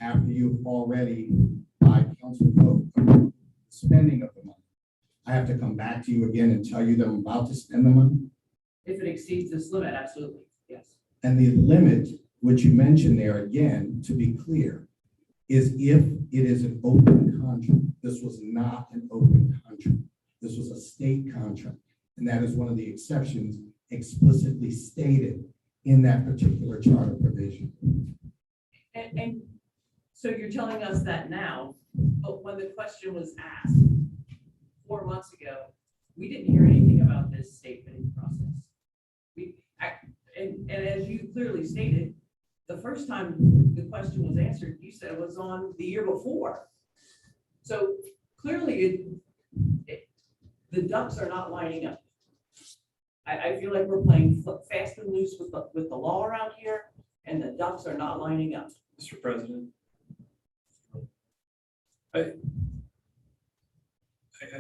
after you've already, by council vote, approved the spending of the money? I have to come back to you again and tell you that I'm about to spend the money? If it exceeds this limit, absolutely, yes. And the limit, which you mentioned there again, to be clear, is if it is an open contract. This was not an open contract. This was a state contract. And that is one of the exceptions explicitly stated in that particular charter provision. And so you're telling us that now, but when the question was asked 4 months ago, we didn't hear anything about this state bidding process. And as you clearly stated, the first time the question was answered, you said it was on the year before. So clearly the ducks are not lining up. I feel like we're playing fast and loose with the law around here, and the ducks are not lining up. Mr. President. I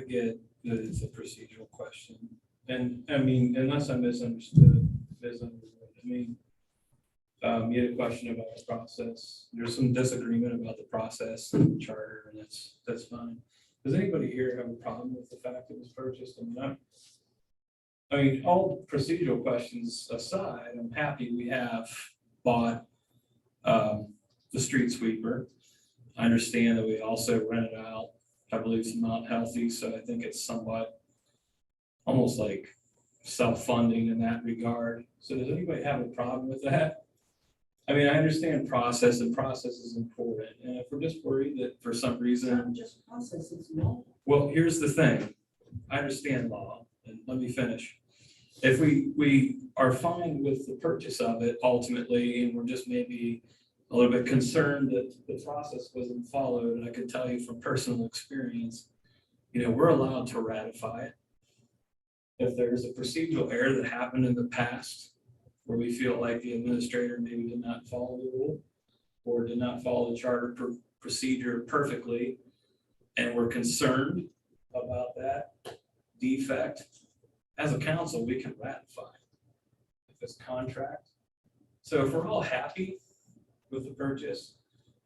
get that it's a procedural question. And I mean, unless I misunderstood. I mean, you had a question about the process. There's some disagreement about the process and the charter, and that's fine. Does anybody here have a problem with the fact it was purchased? I mean, all procedural questions aside, I'm happy we have bought the street sweeper. I understand that we also rented out, I believe, some Mount Healthy, so I think it's somewhat almost like self-funding in that regard. So does anybody have a problem with that? I mean, I understand process, and process is important, and if we're just worried that for some reason, just process, it's law. well, here's the thing. I understand law, and let me finish. If we are fine with the purchase of it ultimately, and we're just maybe a little bit concerned that the process wasn't followed, and I can tell you from personal experience, we're allowed to ratify it. If there's a procedural error that happened in the past, where we feel like the administrator maybe did not follow the rule, or did not follow the charter procedure perfectly, and we're concerned about that defect, as a council, we can ratify if it's contract. So if we're all happy with the purchase,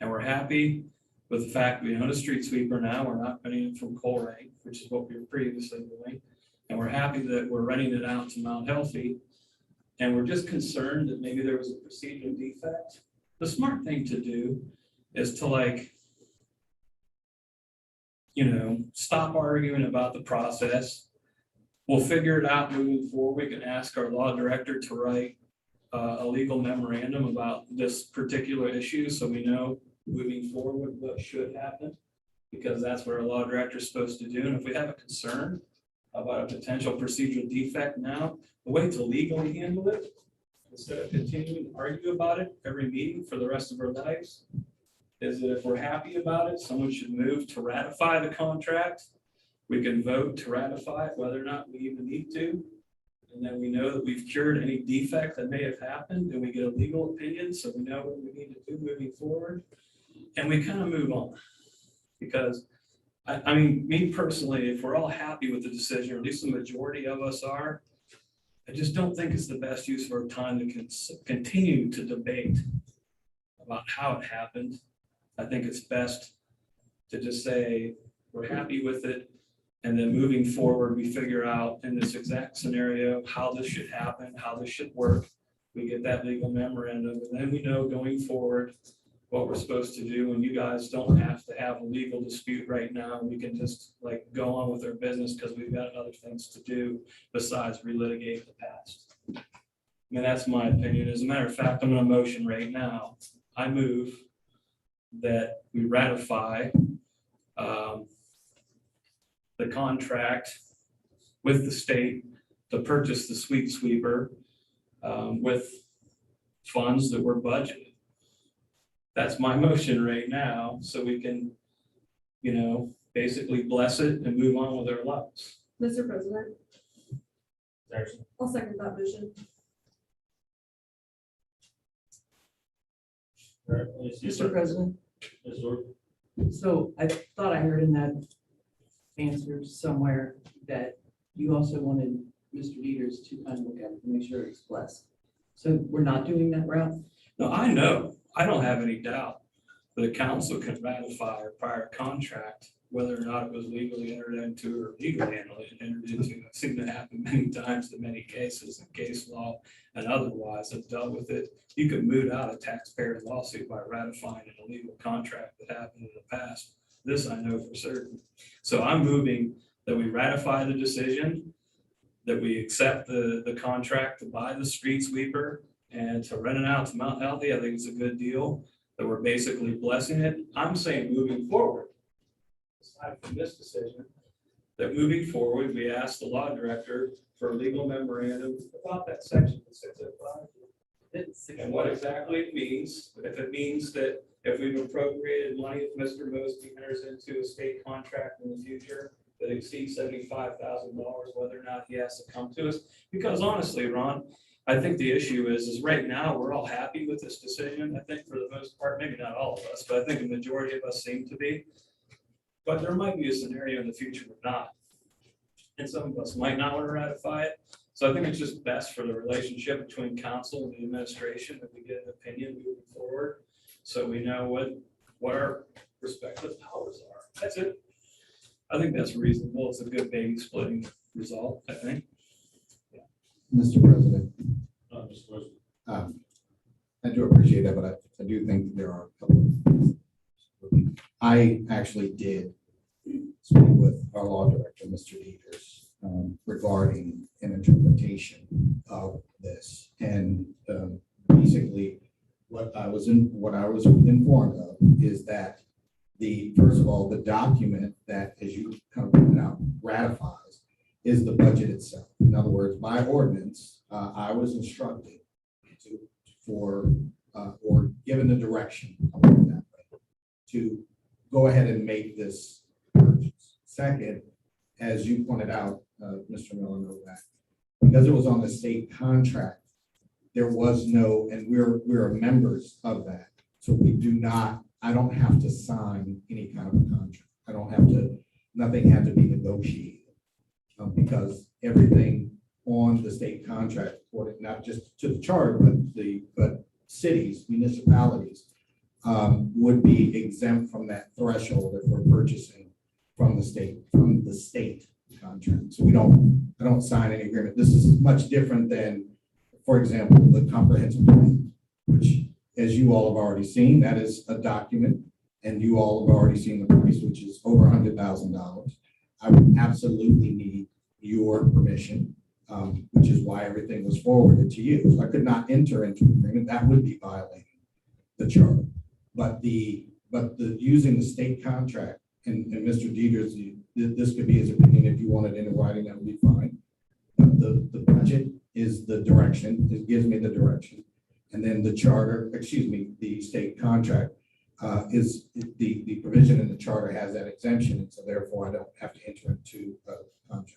and we're happy with the fact we own a street sweeper now, we're not renting it from Colerain, which is what we were previously doing, and we're happy that we're renting it out to Mount Healthy, and we're just concerned that maybe there was a procedural defect, the smart thing to do is to stop arguing about the process. We'll figure it out moving forward. We can ask our law director to write a legal memorandum about this particular issue, so we know moving forward what should happen, because that's what our law director is supposed to do. And if we have a concern about a potential procedural defect now, the way to legally handle it, instead of continuing to argue about it every meeting for the rest of our lives, is that if we're happy about it, someone should move to ratify the contract. We can vote to ratify it, whether or not we even need to. And then we know that we've cured any defect that may have happened, and we get a legal opinion, so we know what we need to do moving forward. And we kind of move on. Because, I mean, me personally, if we're all happy with the decision, or at least the majority of us are, I just don't think it's the best use of our time to continue to debate about how it happened. I think it's best to just say, we're happy with it. And then moving forward, we figure out in this exact scenario, how this should happen, how this should work. We get that legal memorandum, and then we know going forward what we're supposed to do. And you guys don't have to have a legal dispute right now. We can just go on with our business, because we've got other things to do besides relitigate the past. I mean, that's my opinion. As a matter of fact, I'm going to motion right now. I move that we ratify the contract with the state to purchase the street sweeper with funds that were budgeted. That's my motion right now, so we can, basically bless it and move on with our lives. Mr. President, There's I'll second that motion. all right, let me see. Mr. President, Ms. Zork. so I thought I heard in that answer somewhere that you also wanted Mr. Dieters to kind of look at it and make sure it's blessed. So we're not doing that route? No, I know, I don't have any doubt that a council can ratify a prior contract, whether or not it was legally entered into or legally entered into. I've seen that happen many times in many cases in case law and otherwise have dealt with it. You can moot out a taxpayer lawsuit by ratifying an illegal contract that happened in the past. This I know for certain. So I'm moving that we ratify the decision, that we accept the contract to buy the street sweeper and to rent it out to Mount Healthy. I think it's a good deal, that we're basically blessing it. I'm saying moving forward, aside from this decision, that moving forward, we ask the law director for a legal memorandum about that section of 605. And what exactly it means. If it means that if we've appropriated money, if Mr. Mosby enters into a state contract in the future that exceeds $75,000, whether or not he has to come to us. Because honestly, Ron, I think the issue is right now, we're all happy with this decision. I think for the most part, maybe not all of us, but I think the majority of us seem to be. But there might be a scenario in the future we're not. And some of us might not want to ratify it. So I think it's just best for the relationship between council and the administration that we get an opinion moving forward. So we know what our respective powers are. That's it. I think that's reasonable. It's a good baby splitting result, I think. Mr. President, Ms. Zork. I do appreciate that, but I do think that there are a couple of things. I actually did speak with our law director, Mr. Dieters, regarding an interpretation of this. And basically, what what I was informed of is that first of all, the document that, as you kind of pointed out, ratifies is the budget itself. In other words, by ordinance, I was instructed or given the direction, I'll put it that way, to go ahead and make this purchase. Second, as you pointed out, Mr. Miller, because it was on the state contract, there was no, and we're members of that. So I don't have to sign any kind of a contract. Nothing had to be negotiated. Because everything on the state contract, not just to the charter, but cities, municipalities, would be exempt from that threshold if we're purchasing from the state contract. So I don't sign any agreement. This is much different than, for example, the comprehensive plan, which, as you all have already seen, that is a document, and you all have already seen the price, which is over $100,000. I would absolutely need your permission, which is why everything was forwarded to you. So I could not enter into an agreement. That would be violating the charter. But using the state contract, and Mr. Dieters, this could be his opinion. If you wanted in writing, that would be fine. But the budget is the direction. It gives me the direction. And then the state contract is the provision in the charter has that exemption. And so therefore I don't have to enter into a contract.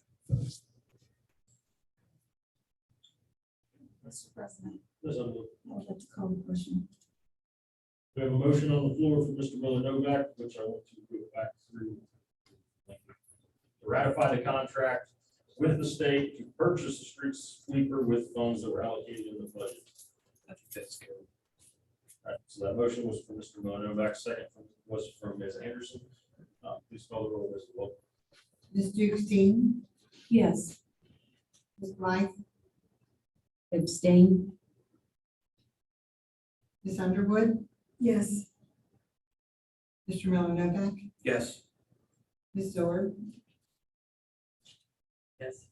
Mr. President, Ms. Underwood. I would like to call the question. We have a motion on the floor from Mr. Miller Novak, which I want to go back through. To ratify the contract with the state to purchase the street sweeper with funds that were allocated in the budget. I think that's good. All right, so that motion was from Mr. Miller Novak, second was from Ms. Anderson. Please call the roll, Ms. Wolf. Ms. Jukestein, Yes. Ms. Blythe, Abstain? Ms. Underwood, Yes. Mr. Miller Novak, Yes. Ms. Zord, Yes.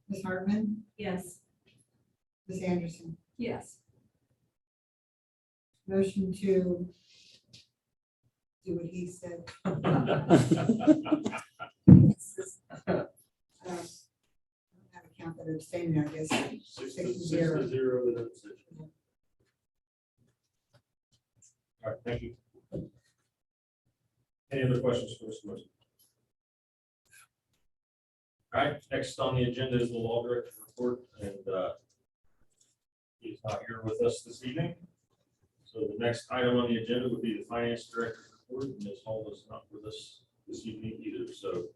Ms. Hartman, Yes. Ms. Anderson. Yes. Motion to do what he said. I don't have a count that abstaining, I guess. 6-0 with an abstention. All right, thank you. Any other questions for Mr. Miller? All right, next on the agenda is the law director's report, and he's not here with us this evening. So the next item on the agenda would be the finance director's report, and Ms. Hall is not with us this evening either. So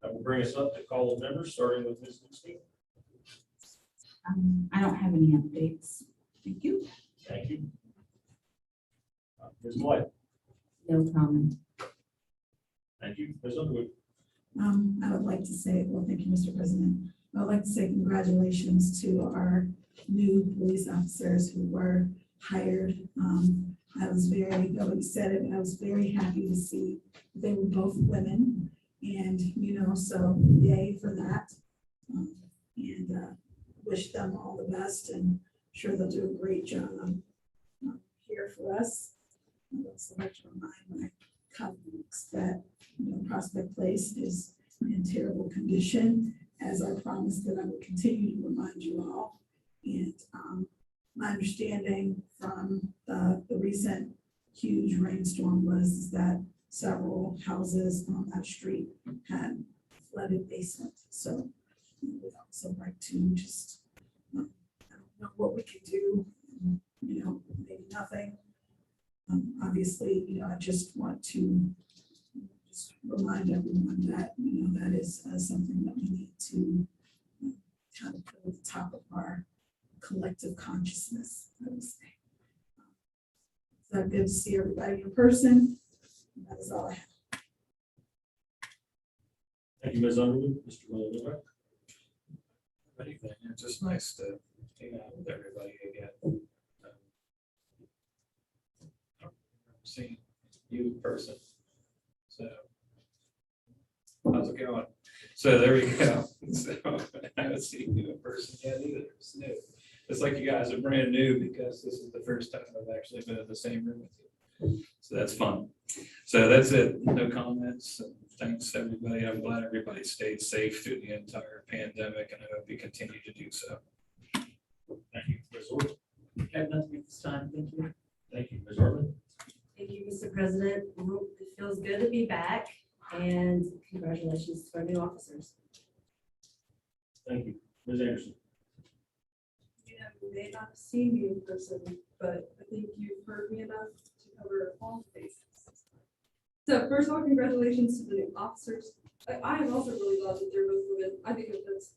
that will bring us up to call of members, starting with Ms. Jukestein. I don't have any updates. Thank you. Thank you. Ms. Blythe. No comment. Thank you. Ms. Underwood. I would like to say, well, thank you, Mr. President. I would like to say congratulations to our new police officers who were hired. I was very, nobody said it, but I was very happy to see they were both women. And, so yay for that. And wish them all the best, and sure they'll do a great job here for us. I'd also like to remind my colleagues that Prospect Place is in terrible condition, as I promised that I would continue to remind you all. And my understanding from the recent huge rainstorm was that several houses on that street had flooded basement. So we'd also like to just, I don't know what we can do, maybe nothing. Obviously, I just want to just remind everyone that, that is something that we need to kind of put at the top of our collective consciousness, I would say. So good to see everybody in person. That is all I have. Thank you, Ms. Underwood. Mr. Miller. Anything. It's just nice to hang out with everybody again. Seeing you in person. So how's it going? So there we go. So I haven't seen you in person yet either. It's new. It's like you guys are brand new because this is the first time I've actually been in the same room with you. So that's fun. So that's it. No comments. Thanks, everybody. I'm glad everybody stayed safe through the entire pandemic, and I hope you continue to do so. Thank you, Ms. Orr. I have nothing at this time. Thank you. Thank you, Ms. Hartman. Thank you, Mr. President. It feels good to be back, and congratulations to our new officers. Thank you, Ms. Anderson. You may not have seen me in person, but I think you've heard me enough to cover all bases. So first of all, congratulations to the new officers. I am also really glad that they're both women. I think that that's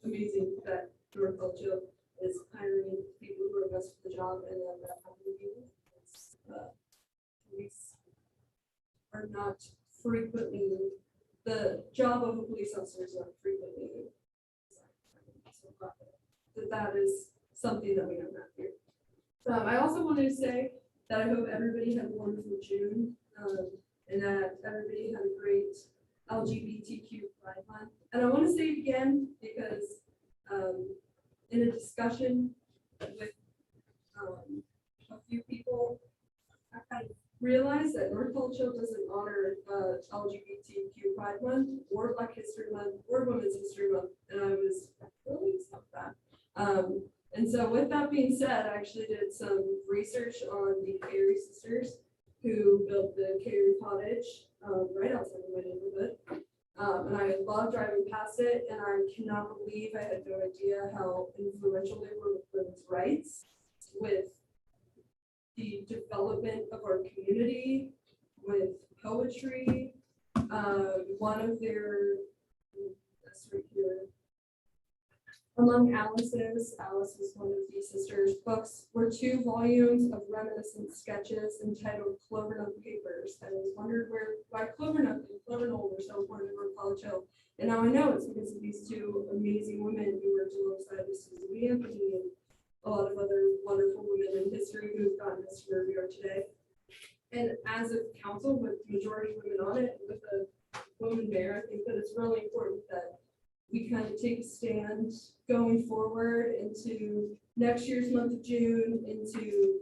amazing that North Culture is hiring people who are best for the job and then that happening people. Police are not frequently, the job of a police officer is not frequently. So glad that is something that we don't have here. I also wanted to say that I hope everybody had a wonderful June, and that everybody had a great LGBTQ Pride Month. And I want to say it again because in a discussion with a few people, I kind of realized that North Culture doesn't honor LGBTQ Pride Month or Black History Month or Women's History Month, and I was really upset with that. And so with that being said, I actually did some research on the Carey sisters who built the Carey Cottage right outside of my neighborhood. And I love driving past it, and I cannot believe I had no idea how influential they were with women's rights, with the development of our community, with poetry. One of their, that's right here, among Alice's, Alice was one of the sisters' books, were 2 volumes of reminiscent sketches entitled Clovernut Papers. I always wondered why Clovernut and Clovernol were so important in College Hill. And now I know it's because of these 2 amazing women who worked alongside with Susan B. Anthony and a lot of other wonderful women in history who've gotten us to where we are today. And as a council with majority women on it, with a woman mayor, I think that it's really important that we kind of take a stand going forward into next year's month of June, into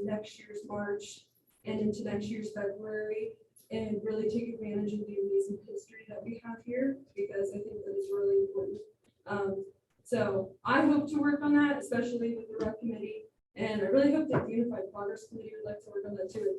next year's March, and into next year's February, and really take advantage of the amazing history that we have here, because I think that is really important. So I hope to work on that, especially with the rec committee, and I really hope that the Unified Progress Committee would like to work on that too.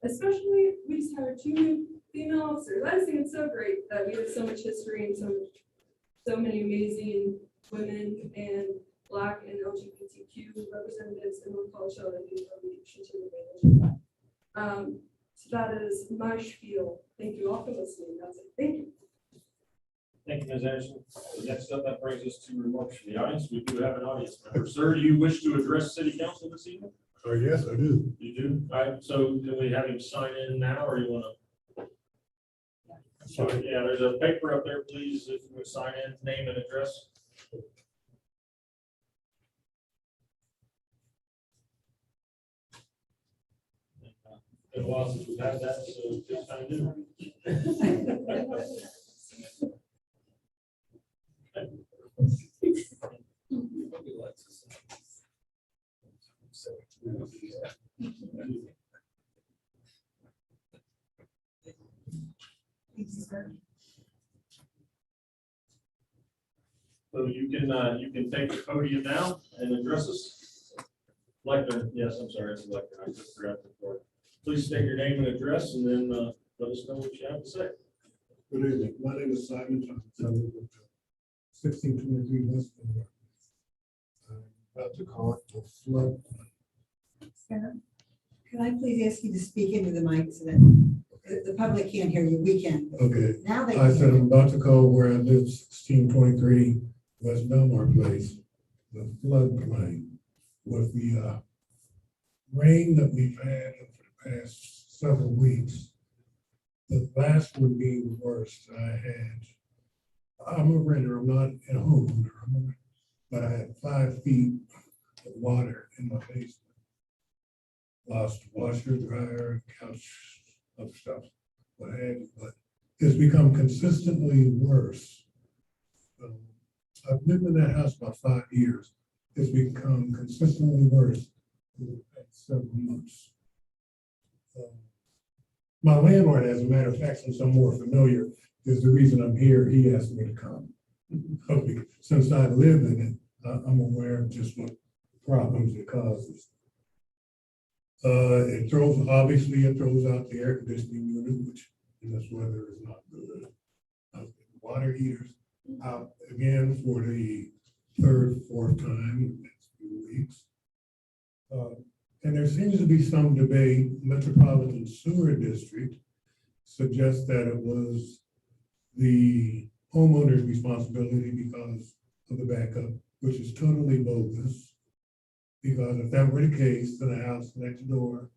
Especially, we just hired 2 new female officers. I just think it's so great that we have so much history and so many amazing women and Black and LGBTQ representatives in North College Hill. I think that we should take advantage of that. So that is my spiel. Thank you all for listening. That's it. Thank you. Thank you, Ms. Anderson. Next up, that brings us to remarks from the audience. We do have an audience member. Sir, do you wish to address City Council this evening? Yes, I do. You do? All right, so do we have him sign in now, or you want to? Yeah, there's a paper up there, please, if you would sign in, name and address. Been a while since we've had that, so just kind of do. So you can take the podium now and address us. Lectern, yes, I'm sorry, it's a lectern. I just forgot the word. Please state your name and address, and then let us know what you have to say. Good evening. My name is Simon Johnson. I live at 1623 West Boulevard. I'm about to call it the flood. Sarah, could I please ask you to speak into the mic so that the public can't hear you? We can. Okay. Now they I can. said I'm about to call where I live, 1623 West Belmar Place, the floodplain with the rain that we've had over the past several weeks. The last one being the worst I had. I'm a renter, I'm not a homeowner, but I had 5 feet of water in my basement. Lost washer, dryer, couch, other stuff, what have you, but it's become consistently worse. I've lived in that house about 5 years. It's become consistently worse for the past several months. My landlord, as a matter of fact, since I'm more familiar, is the reason I'm here. He asked me to come. Since I live in it, I'm aware of just what problems it causes. Obviously, it throws out the air conditioning unit, which in this weather is not good. Water heaters out again for the third, fourth time in the next few weeks. And there seems to be some debate. Metropolitan Sewer District suggests that it was the homeowner's responsibility because of the backup, which is totally bogus. Because if that were the case, then the house next door,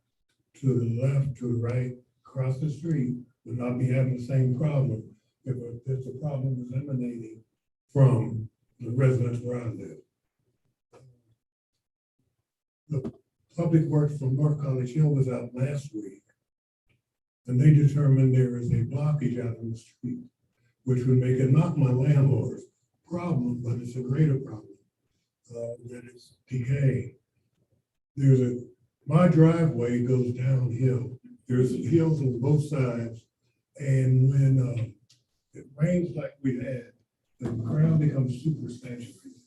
to the left, to the right, across the street, would not be having the same problem. If the problem was emanating from the residence where I live. The Public Works from North College Hill was out last week, and they determined there is a blockage out in the street, which would make it not my landlord's problem, but it's a greater problem, that it's decay. My driveway goes downhill. There's hills on both sides, and when it rains like we had, the ground becomes super saturated.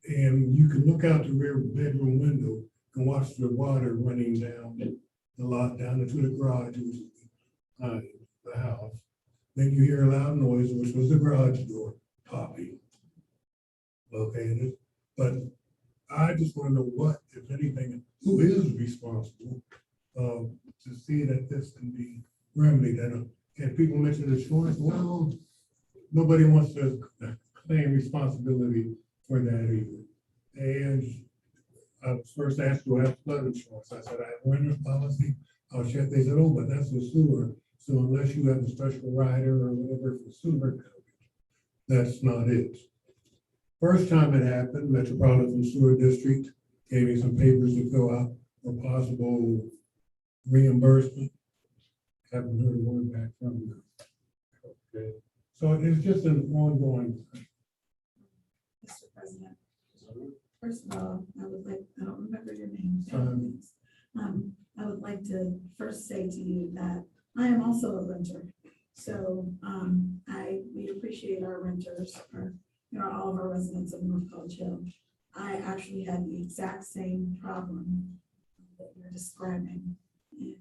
And you can look out the rear bedroom window and watch the water running down the lot, down into the garage, which is behind the house. Then you hear a loud noise, which was the garage door popping. Okay, but I just want to know what, if anything, who is responsible to see that this can be remedied. And people mention insurance. Well, nobody wants to claim responsibility for that either. And I was first asked, do I have flood insurance? I said, I have a renter's policy. I'll check. They said, oh, but that's the sewer. So unless you have a special rider or whatever for sewer coverage, that's not it. First time it happened, Metropolitan Sewer District gave me some papers to fill out for possible reimbursement. Haven't heard a word back from them. Okay, so it's just an ongoing thing. Mr. President, first of all, I don't remember your name. I would like to first say to you that I am also a renter. So we appreciate our renters, all of our residents of North College Hill. I actually had the exact same problem that you're describing and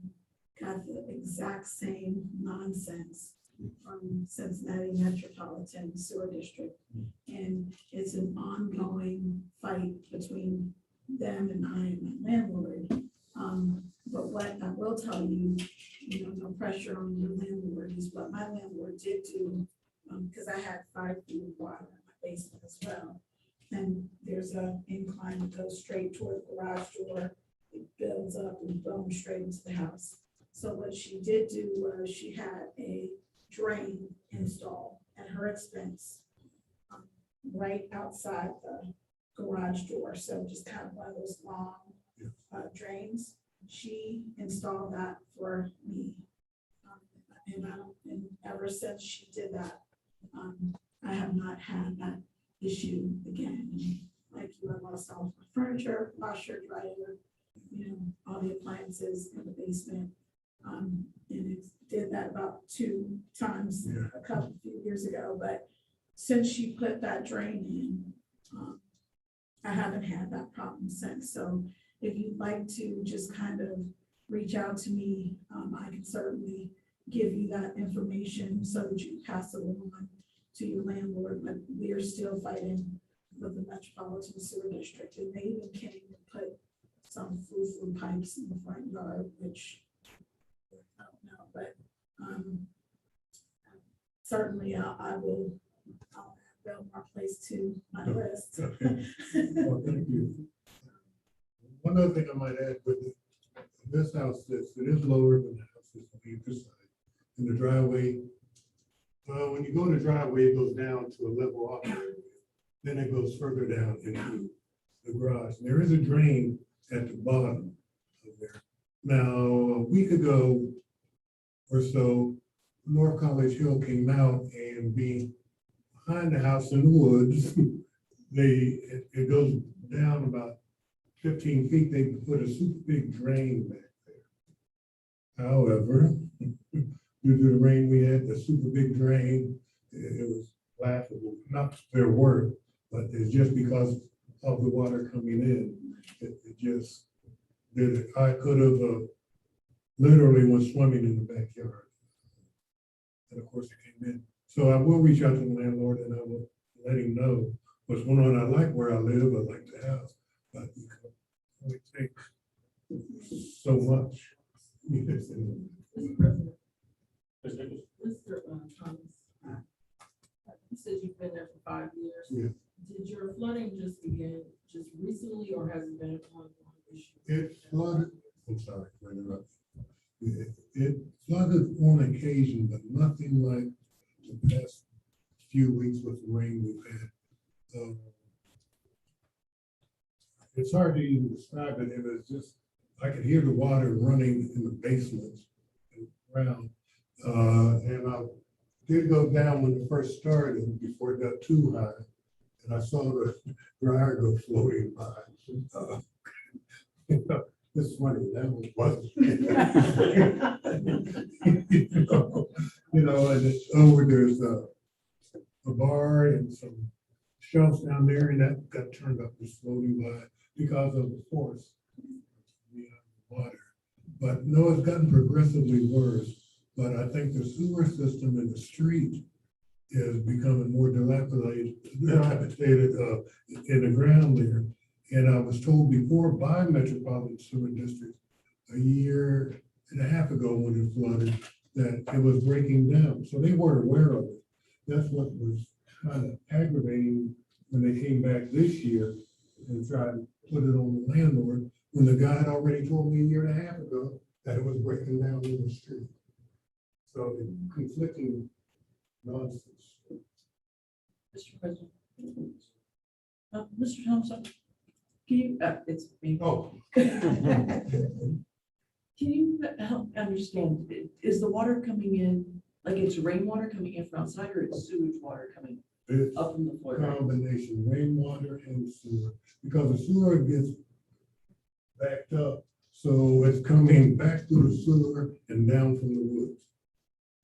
got the exact same nonsense from Cincinnati Metropolitan Sewer District. And it's an ongoing fight between them and I and my landlord. But what I will tell you, no pressure on your landlord, is what my landlord did do, because I had 5 feet of water in my basement as well. And there's an incline that goes straight toward the garage door. It builds up and boom, straight into the house. So what she did do was she had a drain installed at her expense right outside the garage door. So just kind of one of those long drains. She installed that for me. And ever since she did that, I have not had that issue again. Like you, I lost all my furniture, washer, dryer, all the appliances in the basement. And it did that about 2 times a few years ago. But since she put that drain in, I haven't had that problem since. So if you'd like to just kind of reach out to me, I can certainly give you that information so that you can pass it along to your landlord. But we are still fighting with the Metropolitan Sewer District. And they even came and put some foo-foo pipes in the front yard, which I don't know, but certainly I'll add Belmar Place to my list. Okay. Well, thank you. One other thing I might add with this house, it is lower than the houses on either side. In the driveway, when you go in the driveway, it goes down to a level off area. Then it goes further down into the garage. And there is a drain at the bottom of there. Now, a week ago or so, North College Hill came out and being behind the house in the woods, it goes down about 15 feet. They put a super big drain back there. However, due to the rain we had, the super big drain, it was laughable, not their work, but it's just because of the water coming in. It just did it. I could have literally went swimming in the backyard. And of course it came in. So I will reach out to the landlord and I will let him know what's going on. I like where I live, I like the house, but you can only take so much. Mr. President, Mr. Mr. Thomas, you said you've been there for 5 years. Yeah. Did your flooding just begin just recently, or has it been an ongoing issue? It flooded, I'm sorry for interrupting. It flooded on occasion, but nothing like the past few weeks with the rain we've had. It's hard to even describe it. It was just, I could hear the water running in the basements and around. And I did go down when it first started before it got too high. And I saw the dryer go floating by. It's funny, that was wasn't. And it's over, there's a bar and some shelves down there, and that got turned up, just floating by because of the force. Water. But no, it's gotten progressively worse. But I think the sewer system in the street is becoming more dilapidated in the ground there. And I was told before by Metropolitan Sewer District a year and a half ago when it flooded that it was breaking down. So they weren't aware of it. That's what was kind of aggravating when they came back this year and tried to put it on the landlord when the guy had already told me a year and a half ago that it was breaking down in the street. So it's conflicting nonsense. Mr. President. Mr. Thompson, can you, it's me. Oh. Can you help understand, is the water coming in, like it's rainwater coming in from outside or it's sewage water coming It's up from the floor? combination, rainwater and sewer, because the sewer gets backed up. So it's coming back through the sewer and down from the woods.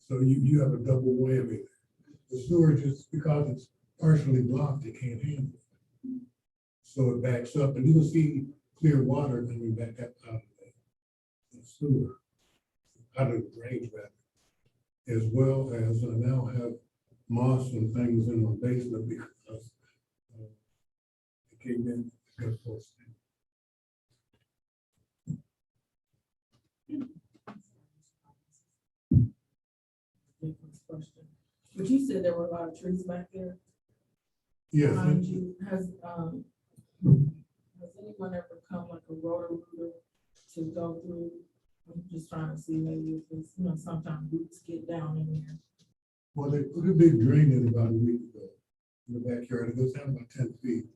So you have a double whammy. The sewer, just because it's partially blocked, it can't handle it. So it backs up and you can see clear water coming back up out of the sewer, out of the drains rather. As well as I now have moss and things in my basement because it came in, got forced in. Question. But you said there were a lot of trees back there. Yes. Behind you. Has anyone ever come like a rotor rooter to go through? I'm just trying to see maybe if it's, sometimes roots get down in there. Well, they put a big drain in about a week ago in the backyard. It goes down about 10 feet.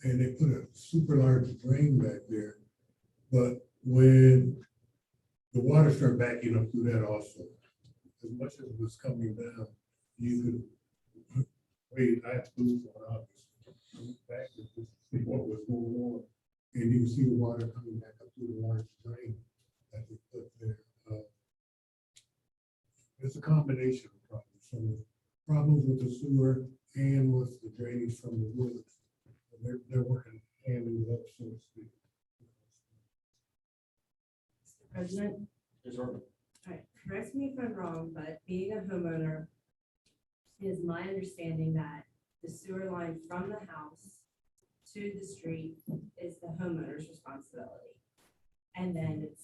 And they put a super large drain back there. But when the water started backing up through that also, as much as it was coming down, you could wait, I had boots on obviously. Back to just see what was going on. And you can see the water coming back up through the large drain that they put there. It's a combination of problems. So problems with the sewer and with the drainage from the woods. And they're working hand in glove, so to speak. Mr. President, Ms. Harper. all right, correct me if I'm wrong, but being a homeowner, it is my understanding that the sewer line from the house to the street is the homeowner's responsibility. And then it's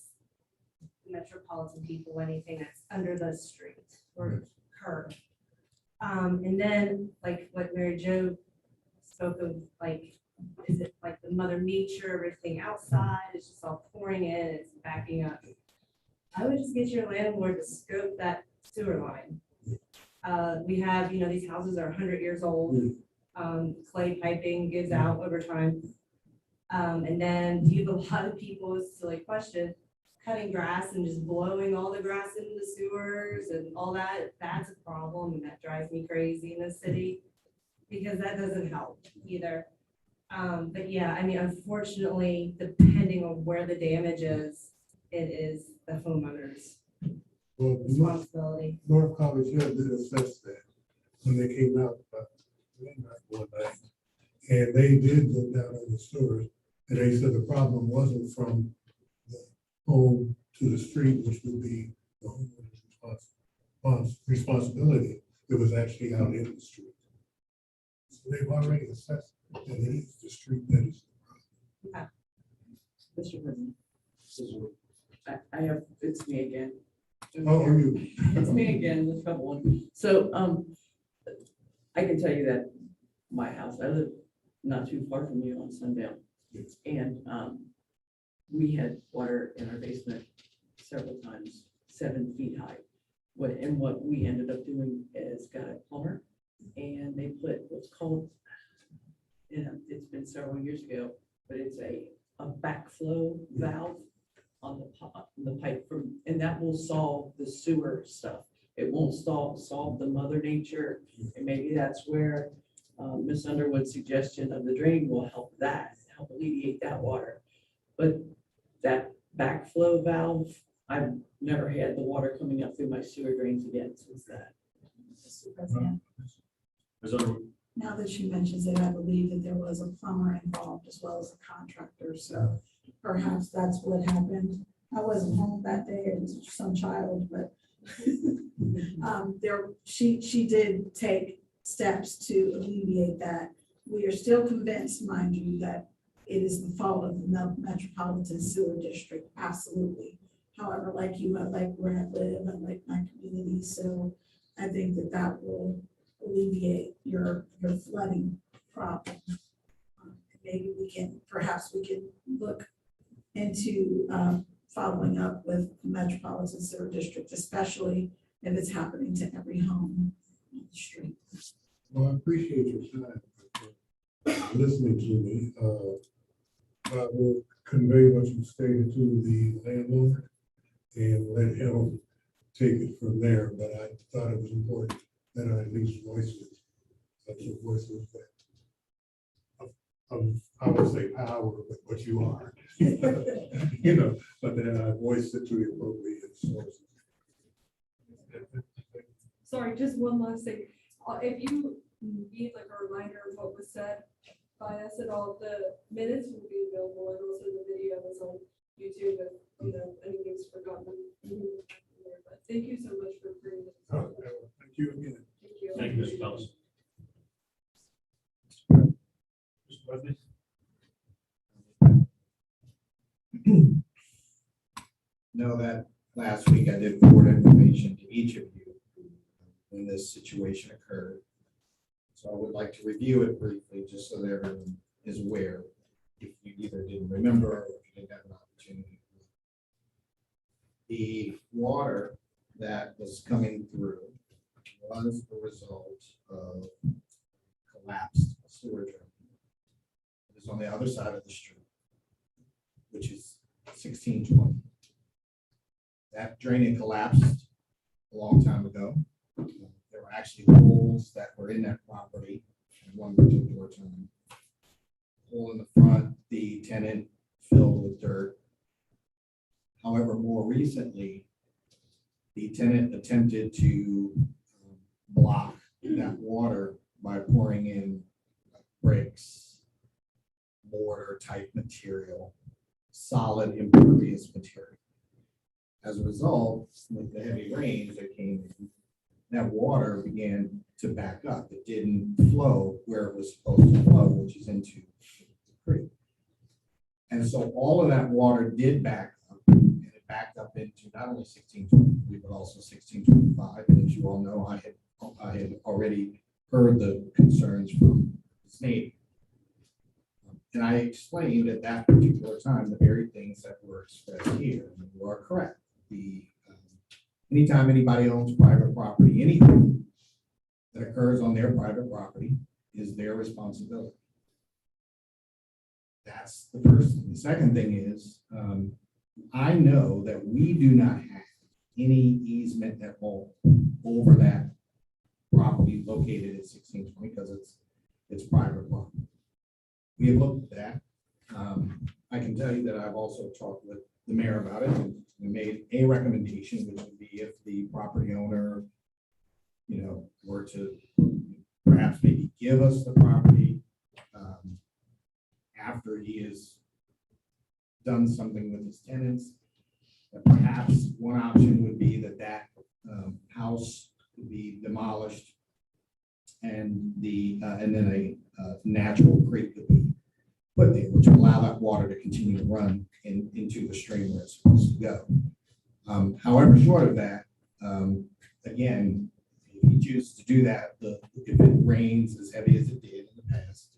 metropolitan people, anything that's under the street or curb. And then like what Mary Jo spoke of, like, is it like the mother nature, everything outside is just all pouring in, it's backing up. I would just get your landlord to scope that sewer line. We have, these houses are 100 years old. Clay piping gives out over time. And then you have a lot of people, silly question, cutting grass and just blowing all the grass into the sewers and all that. That's a problem, and that drives me crazy in the city. because that doesn't help either. But yeah, I mean, unfortunately, depending on where the damage is, it is the homeowner's Well, responsibility. North College Hill did assess that when they came out midnight one night. And they did look down on the sewers, and they said the problem wasn't from the home to the street, which would be the homeowner's responsibility. It was actually out in the street. So they've already assessed that it is the street that is. Mr. President. I have, it's me again. Oh, are you? It's me again, this couple one. So, I can tell you that my house, I live not too far from you on Sundown. Yes. And, we had water in our basement several times, 7 feet high. What we ended up doing is got a plumber and they put what's called, it's been several years ago, but it's a backflow valve on the pipe from, and that will solve the sewer stuff. It won't solve the mother nature, and maybe that's where Ms. Underwood's suggestion of the drain will help alleviate that water. But that backflow valve, I've never had the water coming up through my sewer drains again since that. Mr. President, Ms. Underwood? now that she mentions it, I believe that there was a plumber involved as well as a contractor, so perhaps that's what happened. I wasn't home that day, it was some child, but she did take steps to alleviate that. We are still convinced, mind you, that it is the fault of the Metropolitan Sewer District, absolutely. However, like you, I like where I live, I like my community, so I think that will alleviate your flooding problem. Maybe perhaps we can look into following up with the Metropolitan Sewer District, especially if it's happening to every home on the street. Well, I appreciate your time, listening to me. I will convey what you stated to the landlord and let him take it from there, but I thought it was important that I at least voice it. Such a voice is that I would say power, but what you are. You know, but then I voiced it to the appropriate sources. Sorry, just one last thing. If you need like a reminder of what was said by us at all, the minutes will be available and also the video is on YouTube if anything's forgotten. But thank you so much for bringing this. Thank you again. Thank you. Thank you, Mr. Thomas. Mr. President? Know that last week I did forward information to each of you when this situation occurred. So I would like to review it briefly, just so that everyone is aware, if you either didn't remember or if you didn't have an opportunity. The water that was coming through was the result of collapsed sewer drain. It was on the other side of the street, which is 1620. That drain had collapsed a long time ago. There were actually holes that were in that property at one particular time. Hole in the front, the tenant filled with dirt. However, more recently, the tenant attempted to block that water by pouring in bricks, mortar type material, solid impervious material. As a result, with the heavy rains that came in, that water began to back up. It didn't flow where it was supposed to flow, which is into the creek. And so all of that water did back up, and it backed up into not only 1623, but also 1625. And as you all know, I had already heard the concerns from the neighbor. And I explained at that particular time the very things that were expressed here, and you are correct. Anytime anybody owns private property, anything that occurs on their private property is their responsibility. That's the first thing. The second thing is, I know that we do not have any easement at all over that property located at 1620 because it's it's private property. We have looked at that. I can tell you that I've also talked with the mayor about it, and we made a recommendation, which would be if the property owner, were to perhaps maybe give us the property after he has done something with his tenants. That perhaps one option would be that house could be demolished and then a natural creek could be put there, which would allow that water to continue to run into the stream where it's supposed to go. However, short of that, again, if he chooses to do that, if it rains as heavy as it did in the past,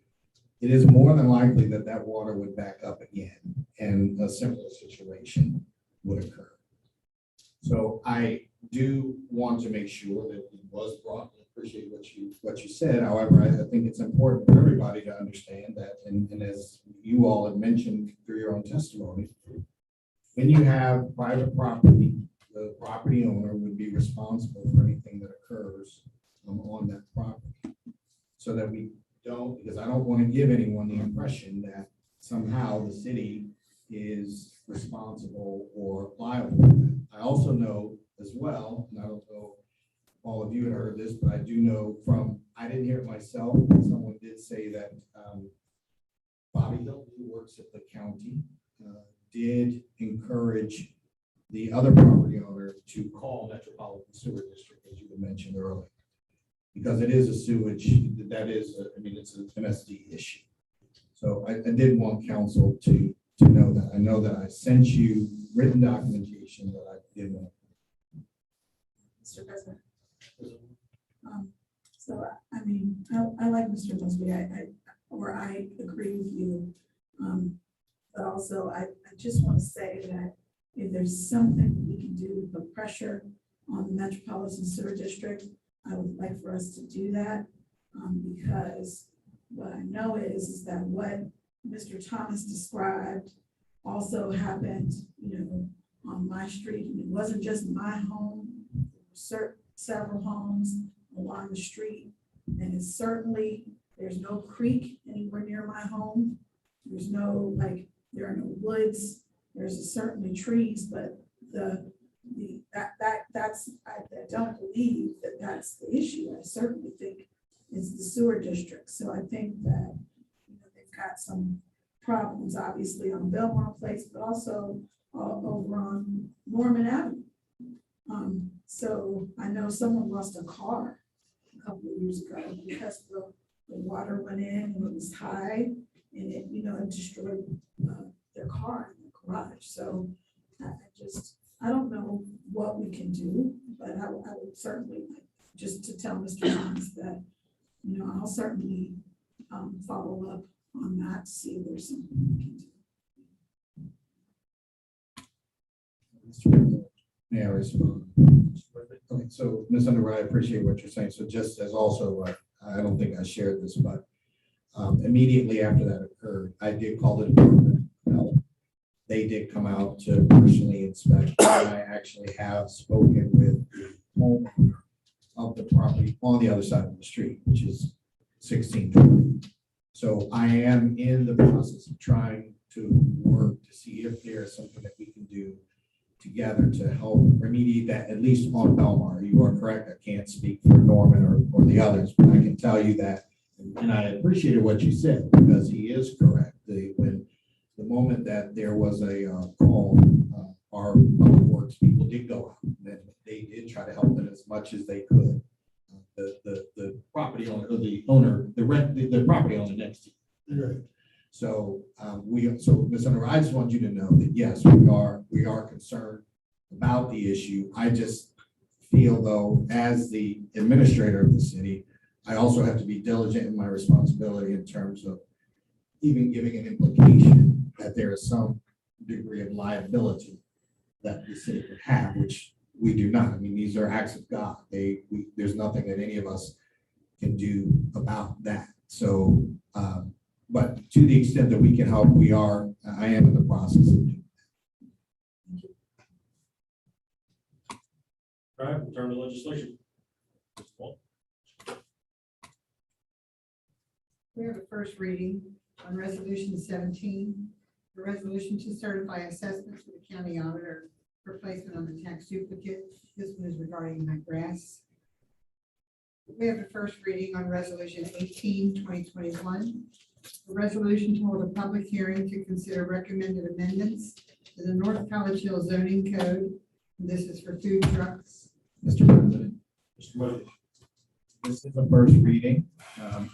it is more than likely that water would back up again and a similar situation would occur. So I do want to make sure that it was brought. I appreciate what you said. However, I think it's important for everybody to understand that, and as you all have mentioned through your own testimony, when you have private property, the property owner would be responsible for anything that occurs on that property. So that we don't, because I don't want to give anyone the impression that somehow the city is responsible or liable. I also know as well, and I don't know if all of you had heard this, but I do know I didn't hear it myself, but someone did say that Bobby Hill, who works at the county, did encourage the other property owner to call Metropolitan Sewer District, as you had mentioned earlier, because it is a sewage, it's an MSD issue. So I did want council to know that. I know that I sent you written documentation that I did want. Mr. President. So, I like Mr. Mosby. I agree with you. But also, I just want to say that if there's something we can do to put pressure on the Metropolitan Sewer District, I would like for us to do that. Because what I know is that what Mr. Thomas described also happened, on my street. And it wasn't just my home, several homes along the street. And it's certainly, there's no creek anywhere near my home. There's no, there are no woods. There's certainly trees, but I don't believe that that's the issue. I certainly think it's the sewer district. So I think that, they've got some problems, obviously, on Belmont Place, but also over on Norman Avenue. So I know someone lost a car a couple of years ago because the water went in and it was high and it destroyed their car in the garage. So I don't know what we can do, but I would certainly like just to tell Mr. Thomas that, I'll certainly follow up on that to see if there's something we can do. May I respond? Okay, so Ms. Underwood, I appreciate what you're saying. So just as also, I don't think I shared this, but immediately after that occurred, I did call the Department of Health. They did come out to personally inspect. And I actually have spoken with the homeowner of the property on the other side of the street, which is 1620. So I am in the process of trying to work to see if there is something that we can do together to help remediate that, at least on Belmar. You are correct. I can't speak for Norman or the others, but I can tell you that, and I appreciated what you said because he is correct. When the moment that there was a call, our public works people did go out and they did try to help them as much as they could. The property owner, or the property owner next to you. Right. So Ms. Underwood, I just want you to know that yes, we are concerned about the issue. I just feel though, as the administrator of the city, I also have to be diligent in my responsibility in terms of even giving an implication that there is some degree of liability that the city would have, which we do not. I mean, these are acts of God. There's nothing that any of us can do about that. So, but to the extent that we can help, I am in the process of doing that. All right, we'll turn to legislation. We have a first reading on resolution 17, the resolution to certify assessments for the county auditor for placement on the tax duplicate. This one is regarding my grass. We have a first reading on resolution 18, 2021. A resolution to hold a public hearing to consider recommended amendments to the North College Hill zoning code. This is for food trucks. Mr. President, Mr. Moses. this is a first reading.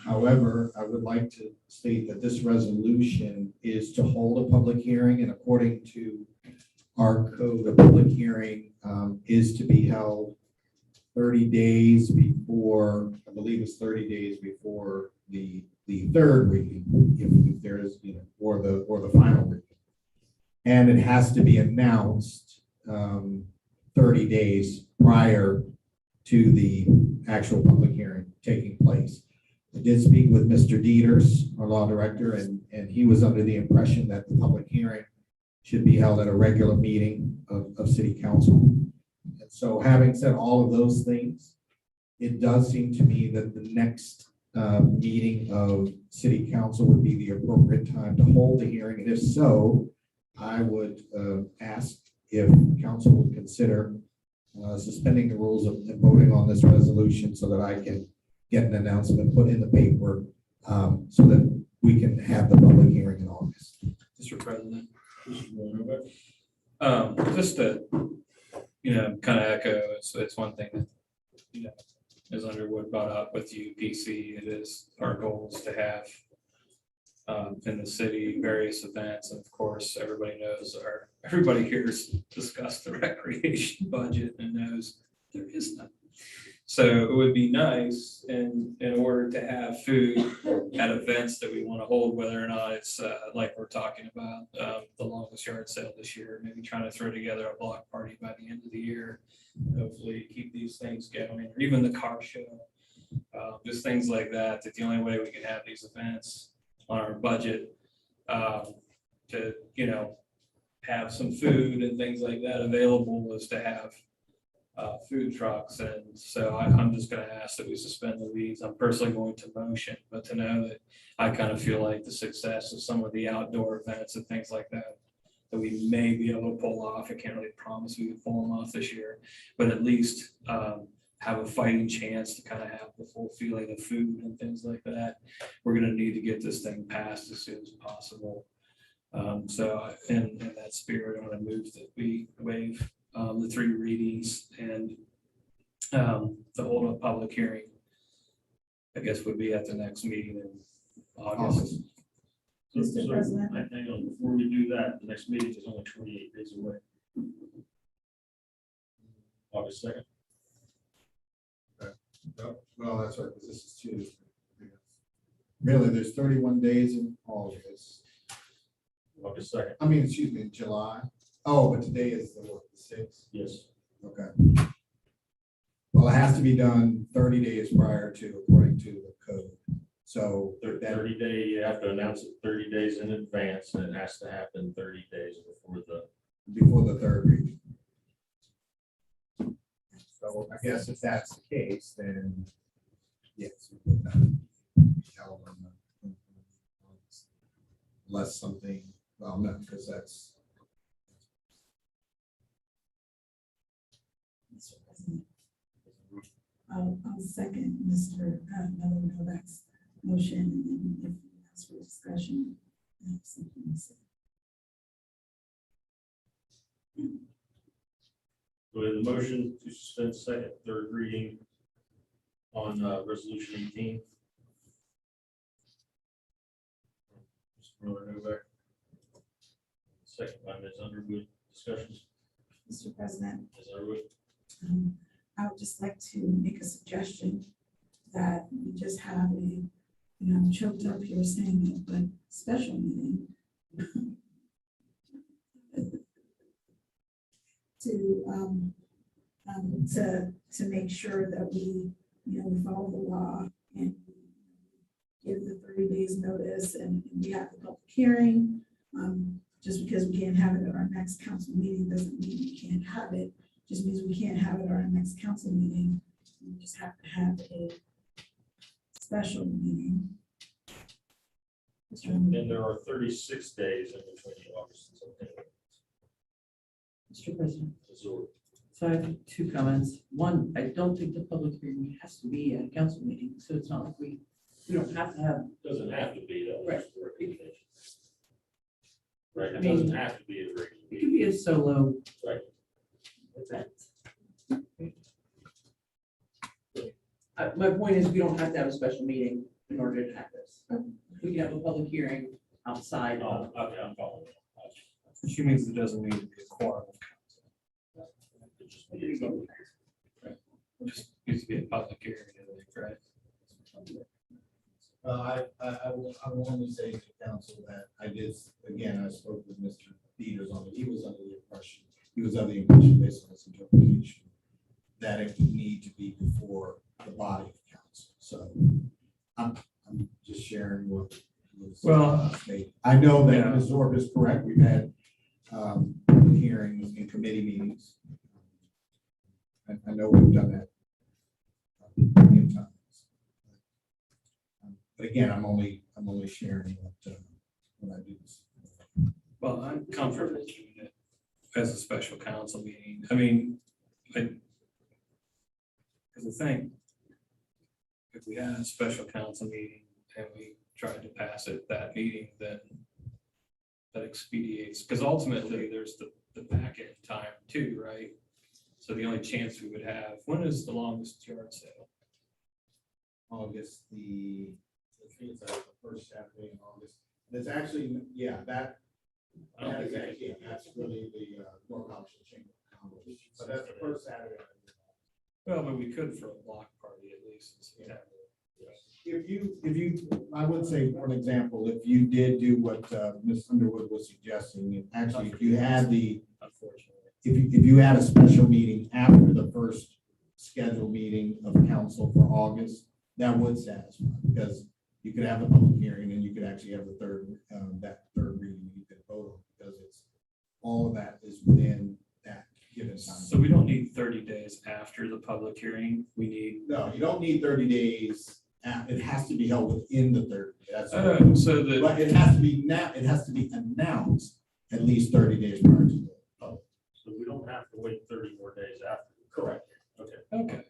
However, I would like to state that this resolution is to hold a public hearing, and according to our code, a public hearing is to be held 30 days before, I believe it's 30 days before the third reading, if there is, or the final reading. And it has to be announced 30 days prior to the actual public hearing taking place. I did speak with Mr. Dieters, our law director, and he was under the impression that the public hearing should be held at a regular meeting of city council. And so having said all of those things, it does seem to me that the next meeting of city council would be the appropriate time to hold the hearing. And if so, I would ask if council would consider suspending the rules and voting on this resolution so that I can get an announcement put in the paper so that we can have the public hearing in August. Mr. President. Just to, kind of echo, it's one thing that, as Underwood brought up with UPC, it is our goals to have in the city various events. And of course, everybody here's discussed the recreation budget and knows there is none. So it would be nice in order to have food at events that we want to hold, whether or not it's like we're talking about the longest yard sale this year, maybe trying to throw together a block party by the end of the year. Hopefully keep these things going, or even the car show, just things like that. That the only way we can have these events on our budget to, have some food and things like that available is to have food trucks. And so I'm just going to ask that we suspend the reads. I'm personally going to motion, but to know that I kind of feel like the success of some of the outdoor events and things like that we may be able to pull off. I can't really promise we can pull them off this year, but at least have a fighting chance to kind of have the full feeling of food and things like that. We're going to need to get this thing passed as soon as possible. So in that spirit, I'm going to move that we waive the 3 readings and the hold a public hearing, I guess, would be at the next meeting in August. Mr. President. Hang on, before we do that, the next meeting is only 28 days away. August 2nd. Well, that's right, because this is Tuesday. Really, there's 31 days in August. August 2nd. I mean, excuse me, July. Oh, but today is the 6th? Yes. Okay. Well, it has to be done 30 days prior to, according to the code. So 30 day, you have to announce it 30 days in advance, and it has to happen 30 days before the third reading. So I guess if that's the case, then yes. We put that held on the- Unless something, well, no, because that's. Mr. President. I'll second Mr. Novak's motion, and then if you ask for discussion, I have something to say. So we have the motion to suspend second, third reading on resolution 18. Mr. Novak. Second by Ms. Underwood. Discussions. Mr. President, Ms. Underwood. I would just like to make a suggestion that we just have a, I'm choked up here saying it, but special meeting to make sure that we follow the law and give the 30 days notice and we have the public hearing. Just because we can't have it at our next council meeting doesn't mean we can't have it. Just means we can't have it at our next council meeting. We just have to have a special meeting And there are 36 days in between August and September. Mr. President, Missouri. so I have two comments. One, I don't think the public hearing has to be at a council meeting, so it's not like we don't have to have. Doesn't have to be, though. Right. Right, I it mean, doesn't have to be a regular It meeting. could be a solo Right. event. My point is, we don't have to have a special meeting in order to have this. We can have a public hearing outside. Oh, okay, I'm following. She means it doesn't need to be a quorum of council. It just means something. It just needs to be a public hearing, I think, right? I will only say to council that I did, again, I spoke with Mr. Peters on it. He was under the impression based on his interpretation, that it would need to be before the body of council. So I'm just sharing what was stated. I know that Yeah. Ms. Zorb is correct. We've had hearings and committee meetings. I know we've done that plenty of times. But again, I'm only sharing what I do. Well, I'm comfortable doing it as a special council meeting. I mean, because the thing, if we had a special council meeting and we tried to pass it that meeting, then that expedites, because ultimately there's the back end time too, right? So the only chance we would have, when is the longest yard sale? August, I think it's the first Saturday in August. It's actually, yeah, that's really the North Option Chamber of Commerce. But that's the first Saturday. Well, but we could for a block party at least in September. If you, I would say, for an example, if you did do what Ms. Underwood was suggesting, and actually, if you had Unfortunately. if you had a special meeting after the first scheduled meeting of council for August, that would satisfy, because you could have the public hearing and you could actually have the that third reading you could vote on, because it's all of that is within that given time. So we don't need 30 days after the public hearing. We need, No, you don't need 30 days. It has to be held within the 30. That's so that, but it has to be now, it has to be announced at least 30 days prior to the public. So we don't have to wait 30 more days after. Correct. okay.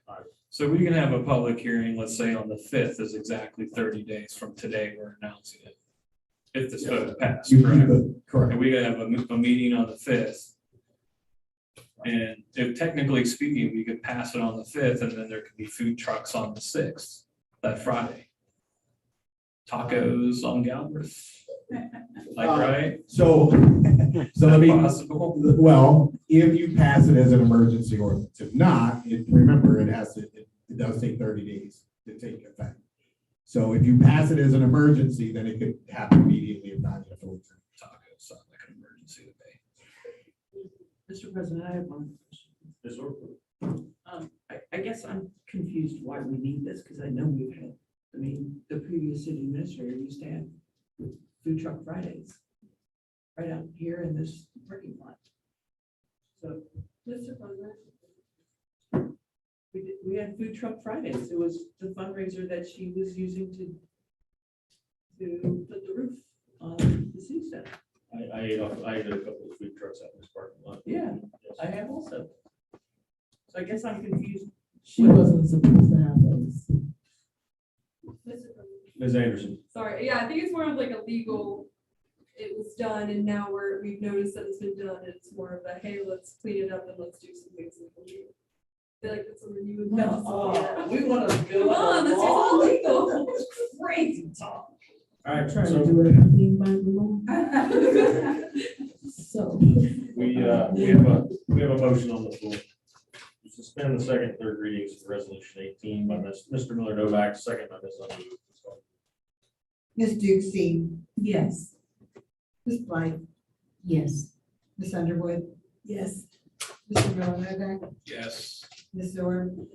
So we can have a public hearing, let's say on the 5th is exactly 30 days from today we're announcing it. If this vote passed, correct? Correct. And we gotta have a meeting on the 5th. And if technically speaking, we could pass it on the 5th and then there could be food trucks on the 6th, that Friday. Tacos on Galbraith. Like, right? So Is let that me, possible? well, if you pass it as an emergency ordinance, if not, remember, it does take 30 days to take effect. So if you pass it as an emergency, then it could happen immediately, if not, you have to wait. Tacos sound like an emergency to me. Mr. President, I have one question. Missouri. I guess I'm confused why we need this, because I know we've had, I mean, the previous city administrator used to have food truck Fridays right out here in this parking lot. So Mr. President, we had food truck Fridays. It was the fundraiser that she was using to put the roof on the city center. I ate a couple of food trucks out in this parking lot. Yeah, I have also. So I guess I'm confused. She wasn't supposed to have those. Mr. President. Ms. Anderson. Sorry, yeah, I think it's more of like a legal, it was done and now we've noticed that it's been done. It's more of a, hey, let's clean it up and let's do some things legally. I feel like that's something you would. No, we want to Come on, let's do something legal. Crazy talk. All right, Trying to so do everything by the law. So. we have a motion on the floor. To suspend the second and third readings of resolution 18 by Mr. Miller Novak, second by Ms. Underwood. Ms. Duxey, Yes. Ms. Blythe, Yes. Ms. Underwood, Yes. Mr. Miller Novak, Yes. Ms. Zorb,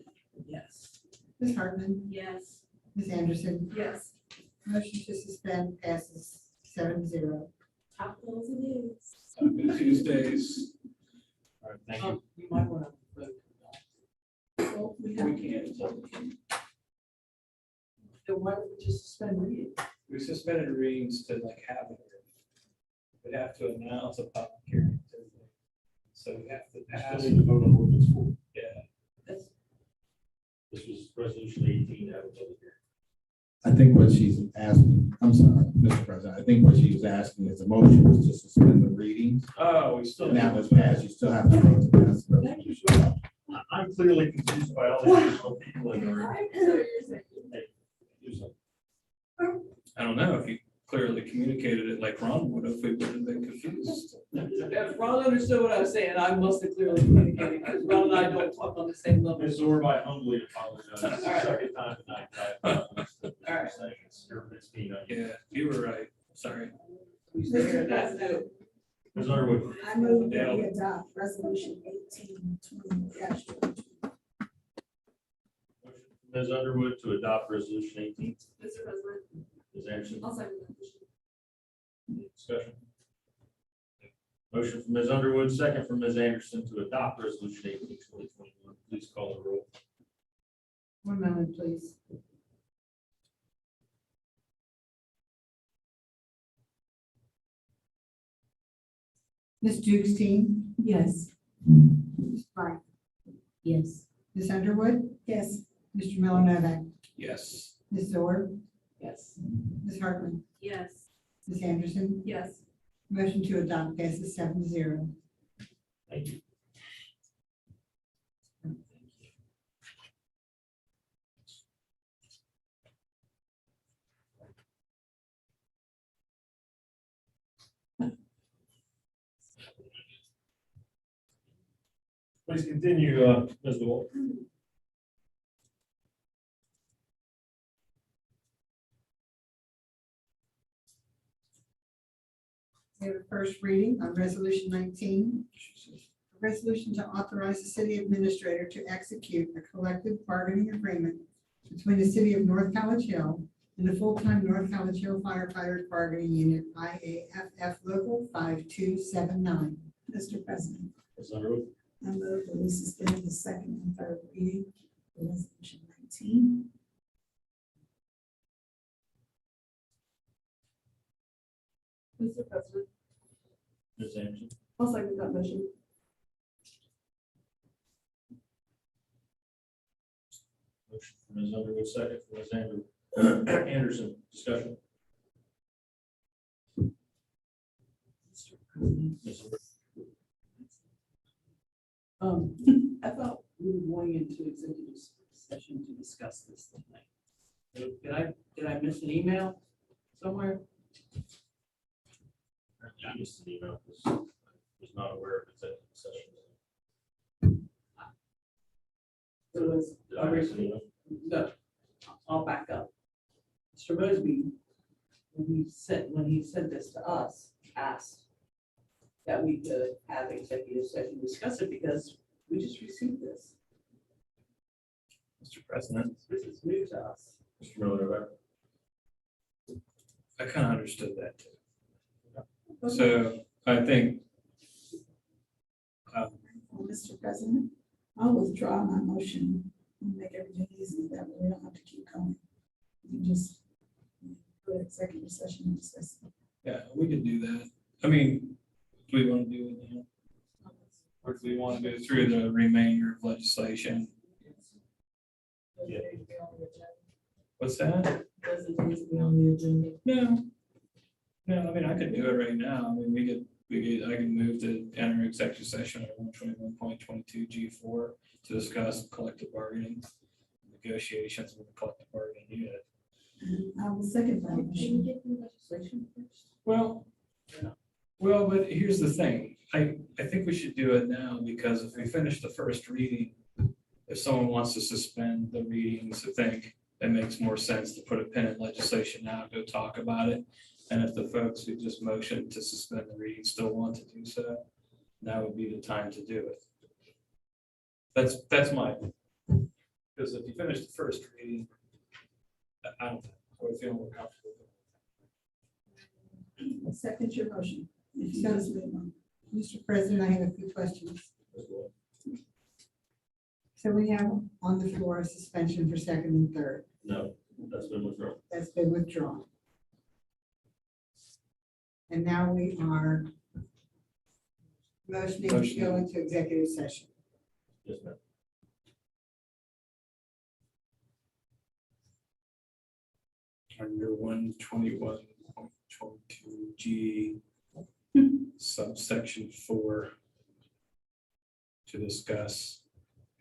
Yes. Ms. Hartman, Yes. Ms. Anderson. Yes. Motion to suspend passes 7-0. Top goals it is. Happy Tuesdays. All right, thank you. You might want to vote. Well, we can't. Then why don't we just suspend reading? we suspended readings to like have it. We have to announce a public hearing. So we have to pass. Still need to vote on ordinance 4. Yeah. That's, This was resolution 18 that was over here. I think what she's asking, I'm sorry, Mr. President, I think what she was asking is the motion was to suspend the readings. Oh, we still. And that was passed, you still have to vote to pass the Thank you, sir. I'm clearly confused by all the additional people in the room. Hey, do something. I don't know if you clearly communicated it like Ron would have, we would have been confused. if Ron understood what I was saying, I must have clearly communicated, because Ron and I don't talk on the same level. Ms. Orb, I humbly apologize. It's the All right. second time tonight. I apologize. All right. It's being, Yeah, you were right. Sorry. Mr. President. Ms. Underwood, I move that Yeah. we adopt resolution 18-20-22. Ms. Underwood to adopt resolution 18. Mr. President, Ms. Anderson, I'll second that motion. discussion. Motion from Ms. Underwood, second from Ms. Anderson to adopt resolution 18, 2021. Please call the roll. 1 moment, please. Ms. Jukestein, Yes. Ms. Wright, Yes. Ms. Underwood, Yes. Mr. Millon, Yes. Ms. Orb, Yes. Ms. Hartman, Yes. Ms. Anderson. Yes. Motion to adopt passes 7-0. Thank you. Please continue, Ms. DeWalt. We have a first reading on resolution 19. A resolution to authorize the city administrator to execute a collective bargaining agreement between the city of North College Hill and the full-time North College Hill Firefighters Bargaining Unit, IAFF Local 5279. Mr. President, Ms. Underwood, I move that we suspend the second and third reading for resolution 19. Mr. President, Ms. Anderson, I'll second that motion. motion from Ms. Underwood, second from Ms. Anderson, discussion. Mr. President. Ms. Orb. I thought we were going into executive session to discuss this tonight. Did I miss an email somewhere? I just an email, was not aware of executive session. It was, Did I miss an email? no, I'll back up. Mr. Mosby, when he said this to us, asked that we could have executive session, discuss it, because we just received this. Mr. President, This is new to us. Mr. Miller, I kind of understood that too. So I think, Mr. President, I'll withdraw my motion and make everything easy. That way we don't have to keep going. You can just go to executive session and discuss it. yeah, we could do that. I mean, do we want to do it now? Or do we want to go through the remainder of legislation? Yeah. What's that? Doesn't need to be on the agenda. No. No, I mean, I could do it right now. I mean, I can move to enter executive session at 121.22 G4 to discuss collective bargaining, negotiations with the collective bargaining unit. I will second that Can we motion. get the legislation first? Well, but here's the thing. I think we should do it now because if we finish the first reading, if someone wants to suspend the readings, I think it makes more sense to put a pin in legislation now, go talk about it. And if the folks who just motioned to suspend the reading still want to do so, now would be the time to do it. That's my, because if you finish the first reading, I would feel more comfortable. Second your motion. If you just made one. Mr. President, I have a few questions. So we have on the floor a suspension for second and third. No, that's been withdrawn. That's been withdrawn. And now we are motioning to go into executive session. Yes, ma'am. Under 121.22G, subsection 4, to discuss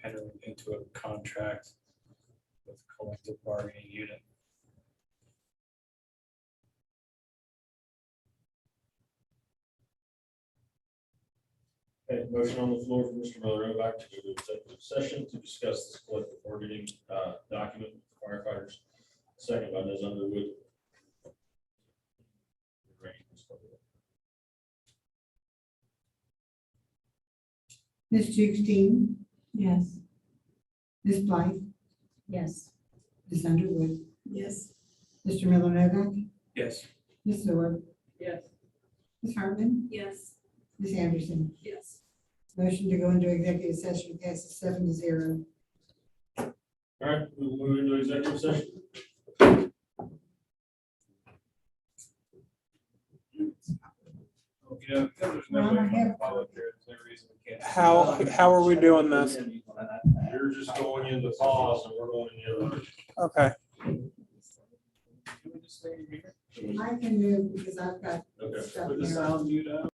entering into a contract with collective bargaining unit. Okay, motion on the floor for Mr. Miller Novak to go to executive session to discuss this collective bargaining document with firefighters. Second by Ms. Underwood. Ms. Jukestein, Yes. Ms. Blythe, Yes. Ms. Underwood, Yes. Mr. Miller Novak, Yes. Ms. Zorb, Yes. Ms. Hartman, Yes. Ms. Anderson. Yes. Motion to go into executive session passes 7-0. All right, we'll move into executive session. Yeah, because there's no way from the public here, there's no reason we can't. How are we doing this? You're just going into pause and we're going in the other. Okay. I can move because I've got Okay. stuff Put the here. sound mute up.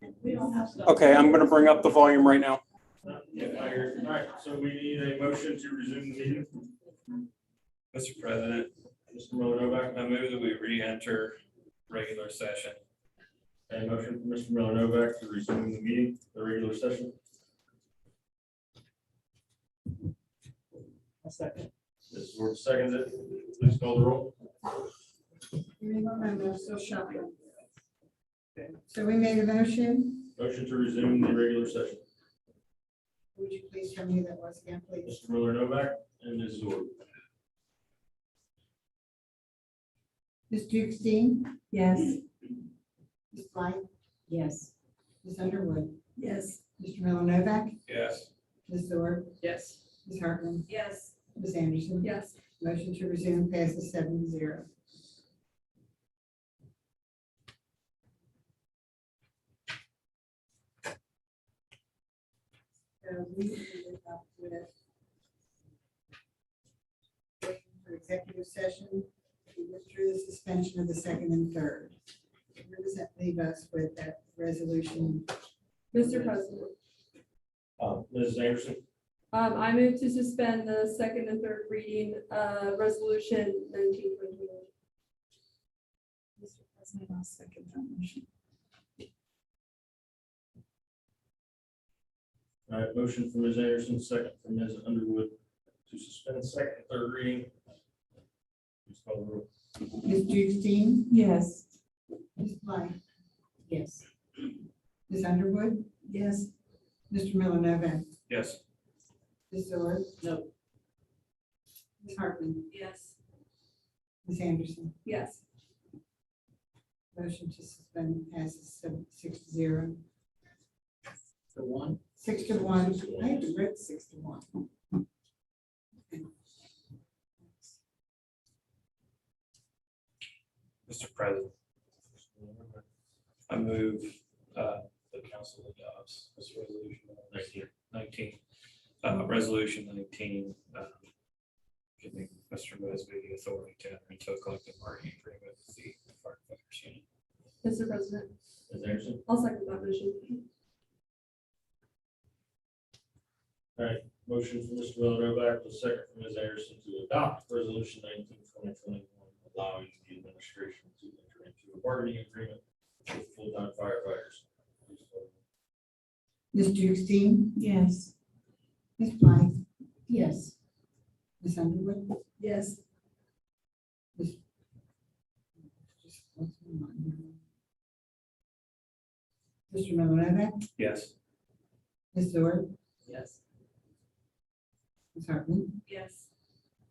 Okay, I'm gonna bring up the volume right now. Yeah, I hear you. All right, so we need a motion to resume the meeting. Mr. President, Mr. Miller Novak, I move that we re-enter regular session. a motion from Mr. Miller Novak to resume the meeting, the regular session. A second. Ms. Ward seconds it. Please call the roll. I'm still shopping. So we made a motion. Motion to resume the regular session. Would you please tell me who that was again, please? Mr. Miller Novak and Ms. Ward. Ms. Jukestein, Yes. Ms. Blythe, Yes. Ms. Underwood, Yes. Mr. Miller Novak, Yes. Ms. Zord, Yes. Ms. Hartman, Yes. Ms. Anderson. Yes. Motion to resume passes 7-0. So we ended up with for executive session, we withdrew the suspension of the second and third. Where does that leave us with that resolution? Mr. President, Ms. Anderson, I move to suspend the second and third reading, resolution 1921. Mr. President, I'll second that motion. all right, motion from Ms. Anderson, second from Ms. Underwood to suspend second and third reading. Please call the roll. Ms. Jukestein, Yes. Ms. Blythe, Yes. Ms. Underwood, Yes. Mr. Miller Novak, Yes. Ms. Zord. No. Ms. Hartman, Yes. Ms. Anderson. Yes. Motion to suspend passes 6-0. For one. 6-1. I had to read 6-1. Mr. President, I move the council adopts this resolution 19, resolution 19, giving Mr. Mosby the authority to enter into a collective bargaining agreement with the firefighters union. Mr. President, Ms. Anderson, I'll second that motion. all right, motion from Mr. Miller Novak, with a second from Ms. Anderson to adopt resolution 19/2021, allowing the administration to enter into a bargaining agreement with full-time firefighters. Please call the roll. Ms. Jukestein, Yes. Ms. Blythe, Yes. Ms. Underwood. Yes. Ms. just what's going on here? Mr. Miller Novak, Yes. Ms. Zord, Yes. Ms. Hartman, Yes.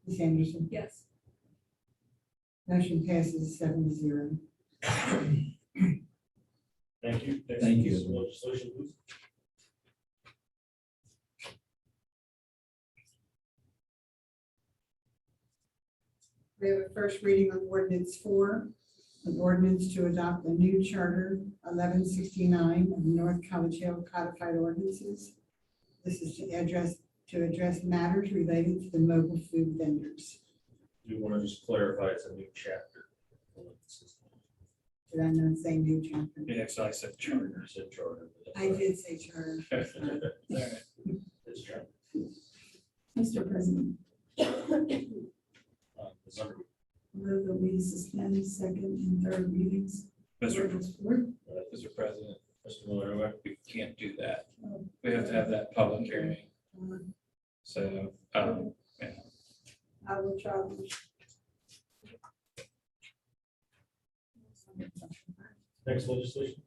Ms. Anderson. Yes. Motion passes 7-0. Thank you. Next Thank is you. legislation, please. We have a first reading on ordinance 4, an ordinance to adopt the new charter 1169 of the North College Hill codified ordinances. This is to address matters related to the mobile food vendors. Do you want to just clarify it's a new chapter? Did I not say new chapter? Yeah, so I said charter. You said charter. I did say charter. It's charter. Mr. President, Ms. Underwood, move that we suspend second and third readings. Mr. Mr. President, Mr. Miller Novak, we can't do that. We have to have that public hearing. So, yeah. I will try. next legislation.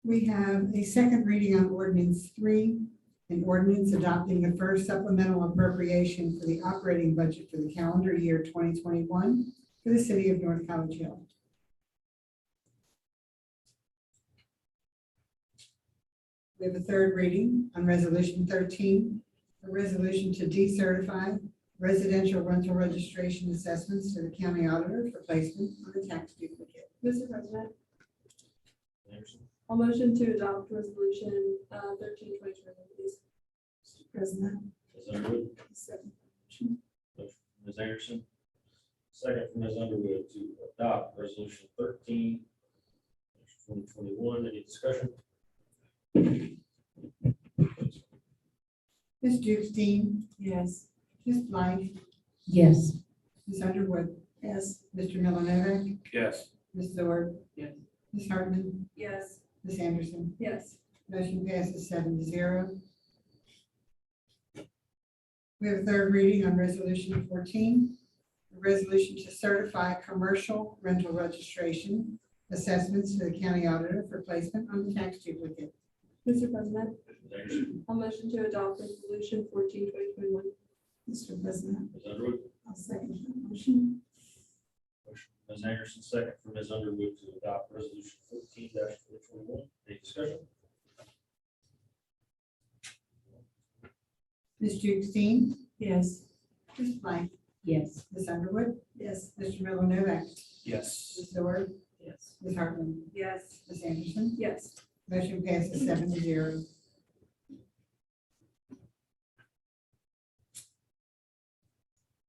We have a second reading on ordinance 3, an ordinance adopting the first supplemental appropriation for the operating budget for the calendar year 2021 for the city of North College Hill. We have a third reading on resolution 13, a resolution to decertify residential rental registration assessments to the county auditor for placement on the tax duplicate. Mr. President, Anderson, I'll motion to adopt resolution 13/2021, please. Mr. President. Ms. Underwood, Second. motion from Ms. Anderson, second from Ms. Underwood to adopt resolution 13 2021. Any discussion? Ms. Jukestein, Yes. Ms. Blythe, Yes. Ms. Underwood, Yes. Mr. Novak, Yes. Ms. Zord, Yes. Ms. Hartman, Yes. Ms. Anderson. Yes. Motion passes 7-0. We have a third reading on resolution 14. A resolution to certify commercial rental registration assessments to the county auditor for placement on the tax duplicate. Mr. President, Ms. Anderson, I'll motion to adopt resolution 14, 2021. Mr. President, Ms. Underwood, I'll second that motion. motion from Ms. Anderson, second from Ms. Underwood to adopt resolution 14-2021. Any discussion? Ms. Jukestein, Yes. Ms. Blythe, Yes. Ms. Underwood, Yes. Mr. Novak, Yes. Ms. Zord, Yes. Ms. Hartman, Yes. Ms. Anderson. Yes. Motion passes 7-0.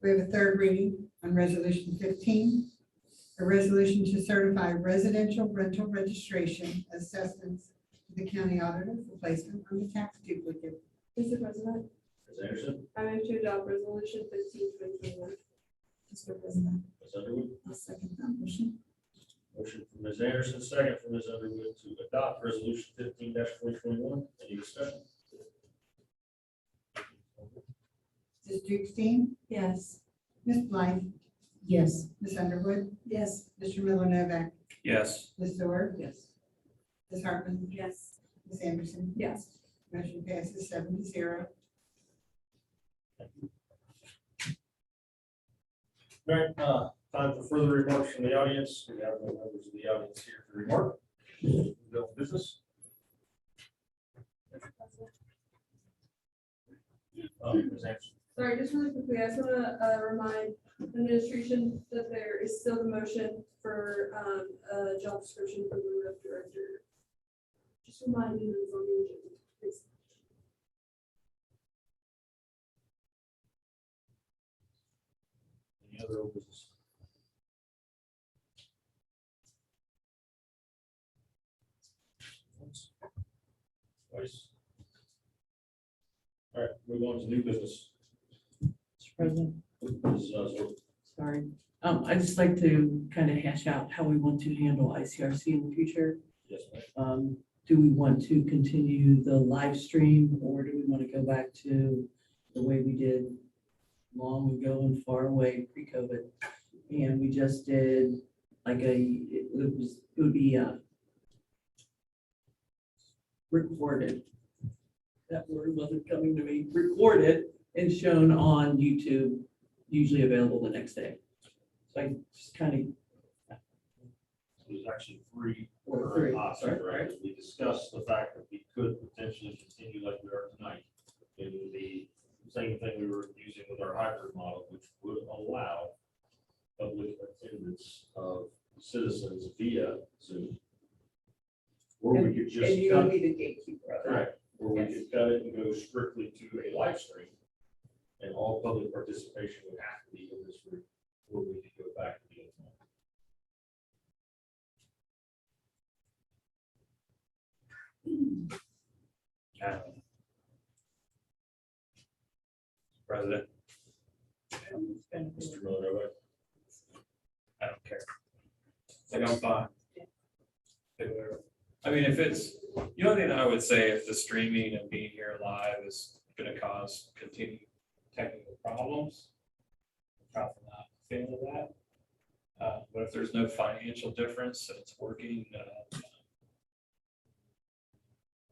We have a third reading on resolution 15. A resolution to certify residential rental registration assessments to the county auditor for placement on the tax duplicate. Mr. President, Ms. Anderson, I move to adopt resolution 15, 2021. Mr. President, Ms. Underwood, I'll second that motion. motion from Ms. Anderson, second from Ms. Underwood to adopt resolution 15-2021. Any discussion? Ms. Jukestein, Yes. Ms. Blythe, Yes. Ms. Underwood, Yes. Mr. Novak, Yes. Ms. Zord, Yes. Ms. Hartman, Yes. Ms. Anderson. Yes. Motion passes 7-0. All right, time for further remarks from the audience. We have no members of the audience here to remark. No business. Ms. Anderson. Sorry, just really quickly, I just want to remind administration that there is still the motion for a job description for the rep director. Just reminding them on the agenda. Please. Any other old business? Twice. All right, move on to new business. Mr. President, Ms. Zord. sorry. I'd just like to kind of hash out how we want to handle ICRC in the future. Yes, ma'am. Do we want to continue the live stream, or do we want to go back to the way we did long ago and far away pre-COVID? And we just did like it would be recorded. That word wasn't coming to me. Recorded and shown on YouTube, usually available the next day. So I just kind of There's actually three Three, options, right. right? We discussed the fact that we could potentially continue like we are tonight. It would be the same thing we were using with our hybrid model, which would allow public attendance of citizens via Zoom. Or we could just and you cut, would be the gatekeeper of that. correct, or we Yes. could cut it and go strictly to a live stream. And all public participation would have to be in this room, or we could go back to the old model. President, Mr. Miller, I don't care. Like, I'm fine. I mean, if it's, the only thing I would say, if the streaming and being here live is gonna cause continued technical problems, I'm probably not a fan of that. But if there's no financial difference and it's working,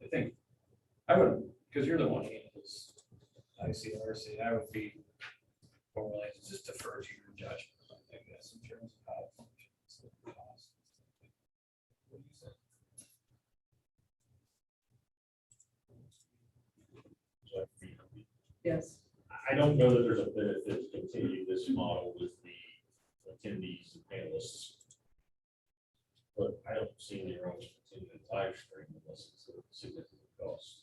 I think I would, because you're the one who handles ICRC, I would be more likely to just defer to your judgment, I guess, in terms of how it functions. The cost. What do you say? Yes. I don't know that there's a benefit to continue this model with the attendees and panelists. But I don't see any wrong with continuing the live stream unless it's a significant cost.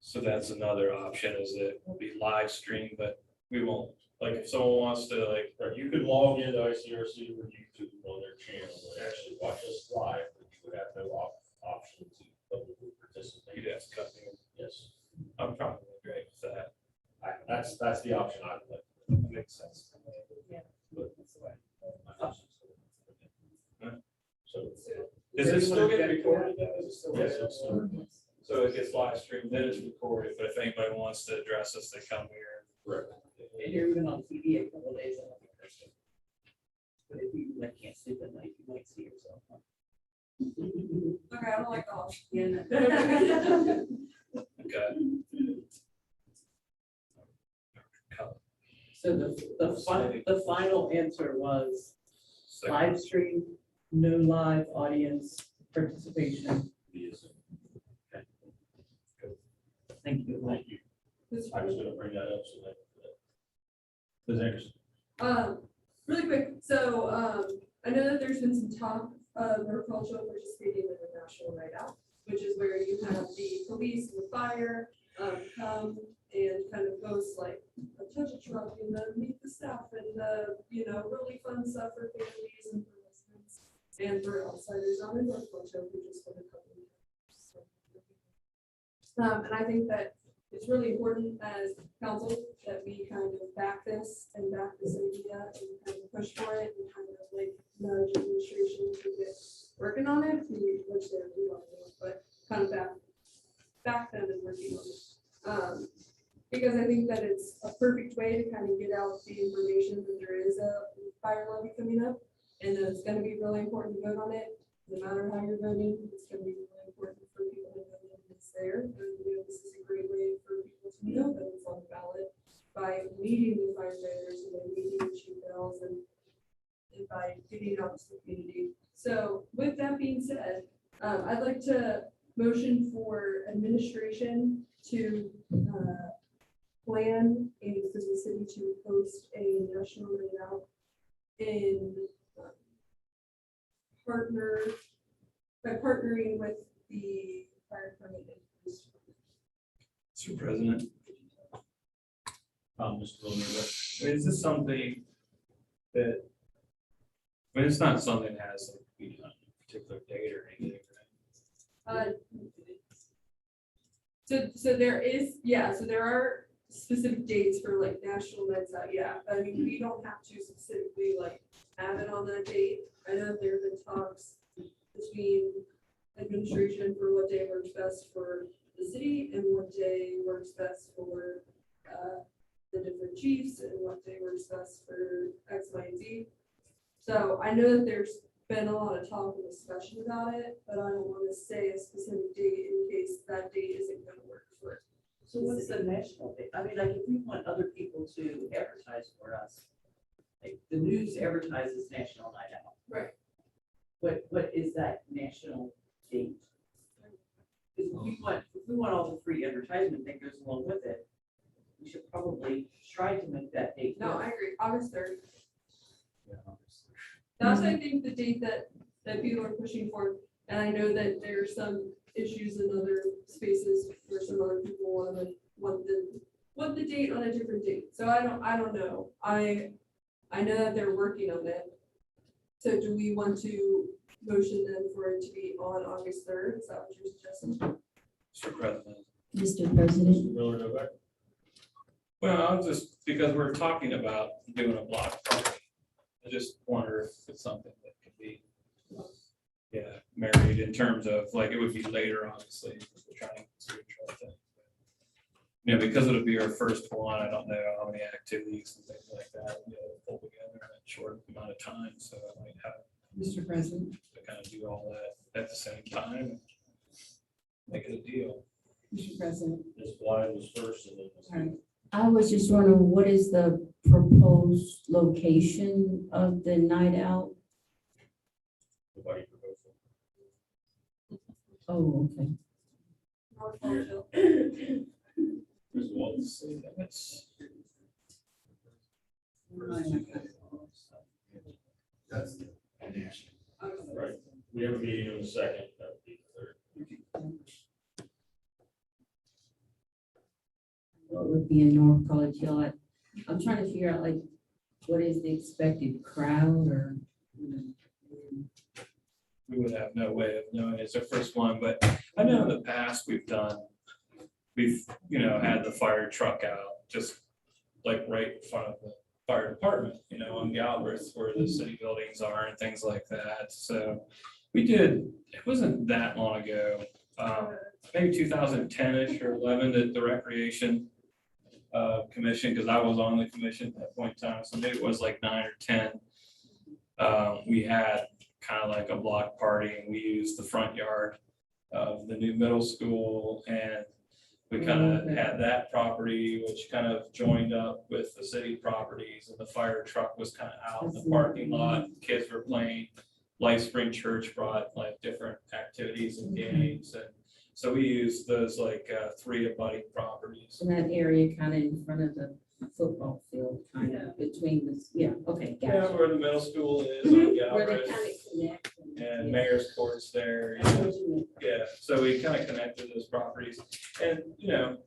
So that's another option, is that it will be live stream, but we won't, like, if someone wants to, like, You could log into ICRC or YouTube on their channel and actually watch us live, but you would have That's the option I would like. That makes sense. So, Is it still getting recorded? yes, it's still- So it gets live streamed, then it's recorded, but if anybody wants to address us, they come here. correct. And you're even on TV a couple of days. But if you like can't sleep at night, you might see yourself. Okay, I don't like all. Okay. So the final answer was So- live stream, no live audience participation. Yes. Thank you. Thank you. I was gonna bring that up, so that. Ms. Anderson. Really quick, so, I know that there's been some talk of horticultural participating in the National Night Out, which is where you have the police and the fire, come and kind of host like a touch a truck and then meet the staff and, really fun stuff for families and for residents and for outsiders on in horticulture, who just want to come. And I think that it's really important as council that we kind of back this idea and kind of push for it and kind of like nudge administration to get working on it, which they're doing, but kind of back them and working on it. Because I think that it's a perfect way to kind of get out the information that there is a fire levy coming up, and that it's going to be really important to vote on it. No matter how you're voting, it's going to be really important for people to know that it's there. And this is a great way for people to know that it's on the ballot by meeting the firefighters and by meeting the chief bells and by getting out to the community. So with that being said, I'd like to motion for administration to plan and for the city to host a national night out in partnering with the fire department and police department. Mr. President, Mr. Villeneuve. is this something that, it's not something that has like, a particular date or anything, right? So there is, so there are specific dates for like national nights out, I mean, we don't have to specifically like have it on that date. I know there have been talks between administration for what day works best for the city and what day works best for the different chiefs and what day works best for X, Y, and Z. So I know that there's been a lot of talk and discussion about it, but I don't want to say a specific date in case that date isn't going to work for it. So what's the national date? I mean, like, if we want other people to advertise for us, like, the news advertises National Night Out. Right. What is that national date? Because if we want all the free advertisement that goes along with it, we should probably try to make that date. No, work. I agree. August 3rd. That's, I think, the date that people are pushing for. And I know that there's some issues in other spaces where some other people want the date on a different date. So I don't know. I know that they're working on it. So do we want to motion then for it to be on August 3rd? Is that what you're suggesting? Mr. President. Mr. President, Mr. Villeneuve. Well, I'm just, because we're talking about doing a block party, I just wonder if it's something that could be, married in terms of, like, it would be later, obviously, because we're trying to, because it'll be our first one, I don't know how many activities and things like that, pull together in a short amount of time, so I might have Mr. President. to kind of do all that at the same time, and make it a deal. Mr. President. Ms. Blythe was first and then. Ms. All right. I was just wondering, what is the proposed location of the night out? Nobody proposed. Oh, okay. North Collegeville. Ms. Walton. That's That's Right. We have a meeting on the 2nd. That would be the 3rd. What would be in North College Hill? I'm trying to figure out like, what is the expected crowd or? we would have no way of knowing it's our first one, but I know in the past we've had the fire truck out just like right in front of the fire department, you know, on Galbraith where the city buildings are and things like that. So we did, it wasn't that long ago, maybe 2010-ish or 11, that the Recreation Commission, because I was on the commission at that point in time, so maybe it was like 9 or 10. We had kind of like a block party, and we used the front yard of the new middle school, and we kind of had that property, which kind of joined up with the city properties, and the fire truck was kind of out in the parking lot. Kids were playing. Life Spring Church brought like different activities and games, and so we used those like 3 abutting properties. In that area, kind of in front of the football field, kind of between the, yeah, okay, Yeah, gotcha. where the middle school is on Where they Galbraith, kind of connect. and Mayor's Court's there. That's what you meant. Yeah, so we kind of connected those properties, and, you know,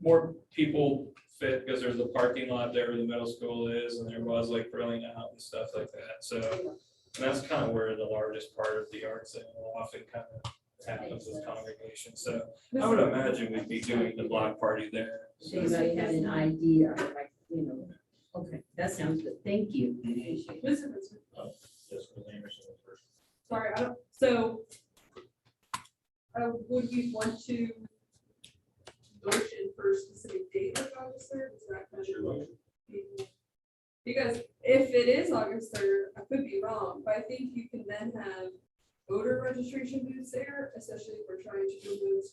more people fit because there's a parking lot there where the middle school is, and there was like grilling out and stuff like that, so. And that's kind of where the largest part of the art sale often kind of happens with congregation, so I would imagine we'd be doing the block party there. So everybody had an idea, like, you know, okay, that sounds good, thank you. Appreciate it. Yes, Ms. Anderson was first. Sorry, I don't, so would you want to motion for a specific date of August 3rd? Is that kind Your motion. Because if it is August 3rd, I could be wrong, but I think you can then have voter registration booths there, especially if we're trying to remove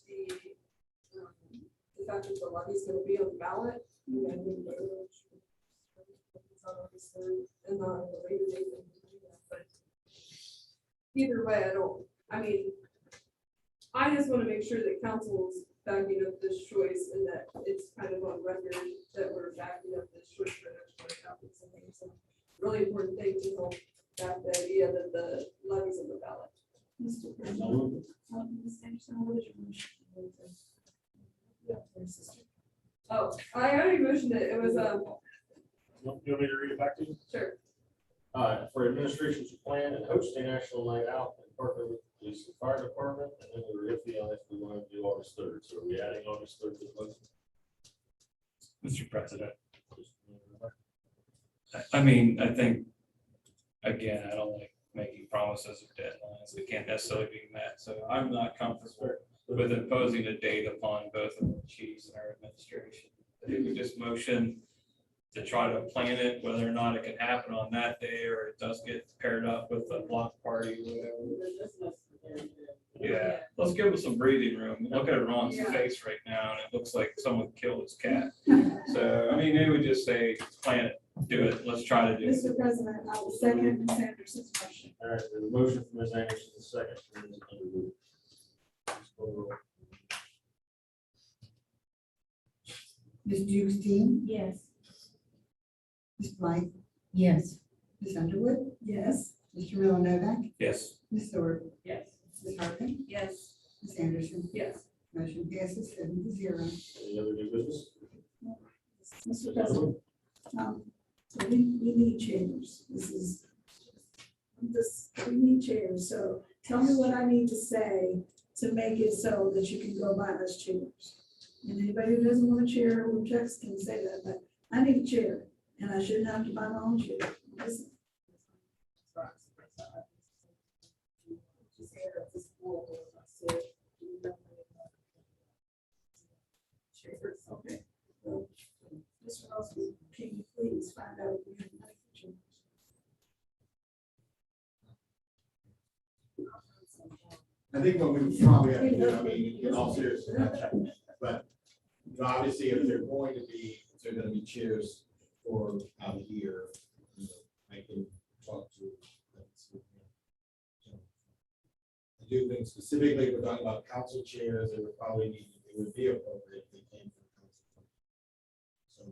the fact that the levy's gonna be on the ballot. You gotta do voter registration. It's on August 3rd and not on the later date than we do that, but either way, I just want to make sure that council's backing up this choice and that it's kind of on record that we're backing up this choice for next 20 topics. I think it's a really important thing to hold back the idea that the levy's on the ballot. Mr. President, Ms. Anderson, what is your motion? Oh, I already mentioned it. It was, You want me to read it back to you? sure. For administration to plan and host a national night out and partner with the police and fire department, and then we were iffy on if we want to do August 3rd. So are we adding August 3rd to the motion? Mr. President, I mean, I think, again, I don't like making promises or deadlines that can't necessarily be met, so I'm not comfortable with imposing a date upon both of the chiefs and our administration. I think we just motion to try to plan it, whether or not it can happen on that day, or it does get paired up with a block party, whatever. Yeah, let's give him some breathing room. Look at Ron's face right now, and it looks like someone killed his cat. So, I mean, maybe we just say, plan it, do it, let's try to do it. Mr. President, I will second Ms. Anderson's motion. All right, there's a motion from Ms. Anderson, a second from Ms. Underwood. Please call the roll. Ms. Jukes Dean, Yes. Ms. Blythe, Yes. Ms. Underwood, Yes. Mr. Miller Novak, Yes. Ms. Sword, Yes. Ms. Hartman, Yes. Ms. Anderson. Yes. Motion passes 7-0. Any other new business? Mr. President, so we need chairs. We need chairs, so tell me what I need to say to make it so that you can go buy us chairs. And anybody who doesn't want a chair or objects can say that, but I need a chair, and I shouldn't have to buy my own chair. Listen. Okay. Well, Mr. Osby, can you please find out if we have money for chairs? I think what we probably have to do, I mean, in all seriousness, but you know, obviously, if they're gonna be chairs for out here, you know, I can talk to. I do think specifically, if we're talking about council chairs, it would probably need, it would be appropriate if they came from council. So,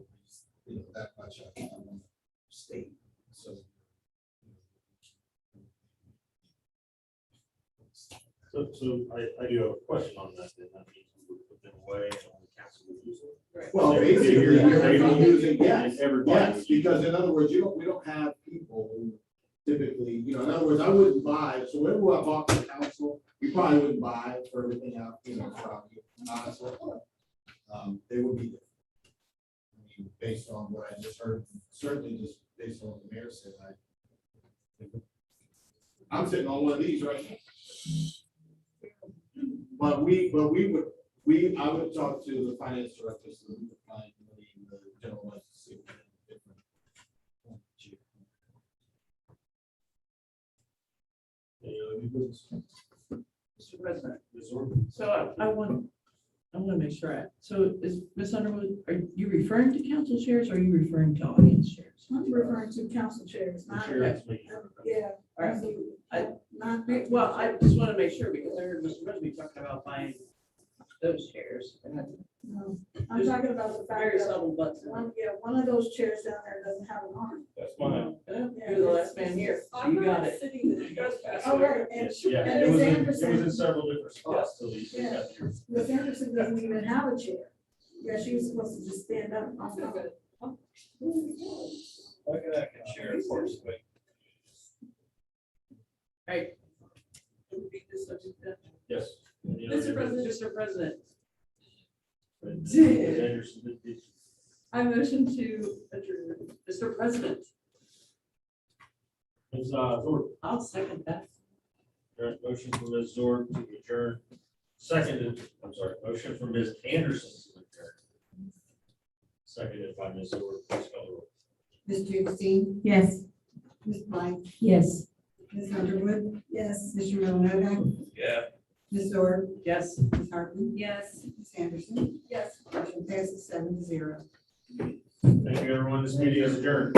you know, that much I can state, so. So I do have a question on that, then that means we would put them away and only council would use them. Well, basically, you're using, yes, Everybody. yes, because in other words, we don't have people who typically, you know, in other words, I wouldn't buy, so whatever I bought for the council, you probably wouldn't buy for everything out, you know, from you, honestly. They would be different. I mean, based on what I just heard, certainly just based on what the mayor said, I'm sitting on one of these right now. But I would talk to the finance director, so we would find the general budget. To see what different. Any other new business? Mr. President, Ms. Zorba? so I want to make sure, so is Ms. Underwood, are you referring to council chairs or are you referring to audience chairs? I'm referring to council chairs, The not, chair is me. yeah, All right. not. Well, I just want to make sure because I heard Mr. Busby talking about buying those chairs. No, I'm talking about the fact Very that subtle, but one of those chairs down there doesn't have an arm. That's fine. you're the last man here. I'm You got not it. sitting in the trespass. Oh, right, and Yeah, and it was Ms. in Anderson, several different spots till these got here. Ms. Anderson doesn't even have a chair. Yeah, she was supposed to just stand up. Look at that, can share it for us. Right. Repeat this subject then. Yes. Any other Mr. new President. business? Mr. President, Ms. Anderson, did- I motion to adjourn. Mr. President, Ms. Zorba? I'll second that. All right, motion from Ms. Zorb to adjourn. Motion from Ms. Anderson to adjourn. Seconded by Ms. Zorb. Please call the roll. Ms. Jubstein, Yes. Ms. Blank, Yes. Ms. Underwood, Yes. Mr. Milanovic, Yeah. Ms. Zorb, Yes. Ms. Hartman, yes. Ms. Anderson. Yes. Motion passes 7-0. Thank you, everyone. This meeting is adjourned.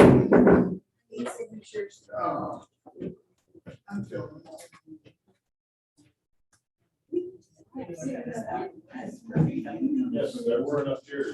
Need signatures. I'm feeling. Yes, there were enough chairs.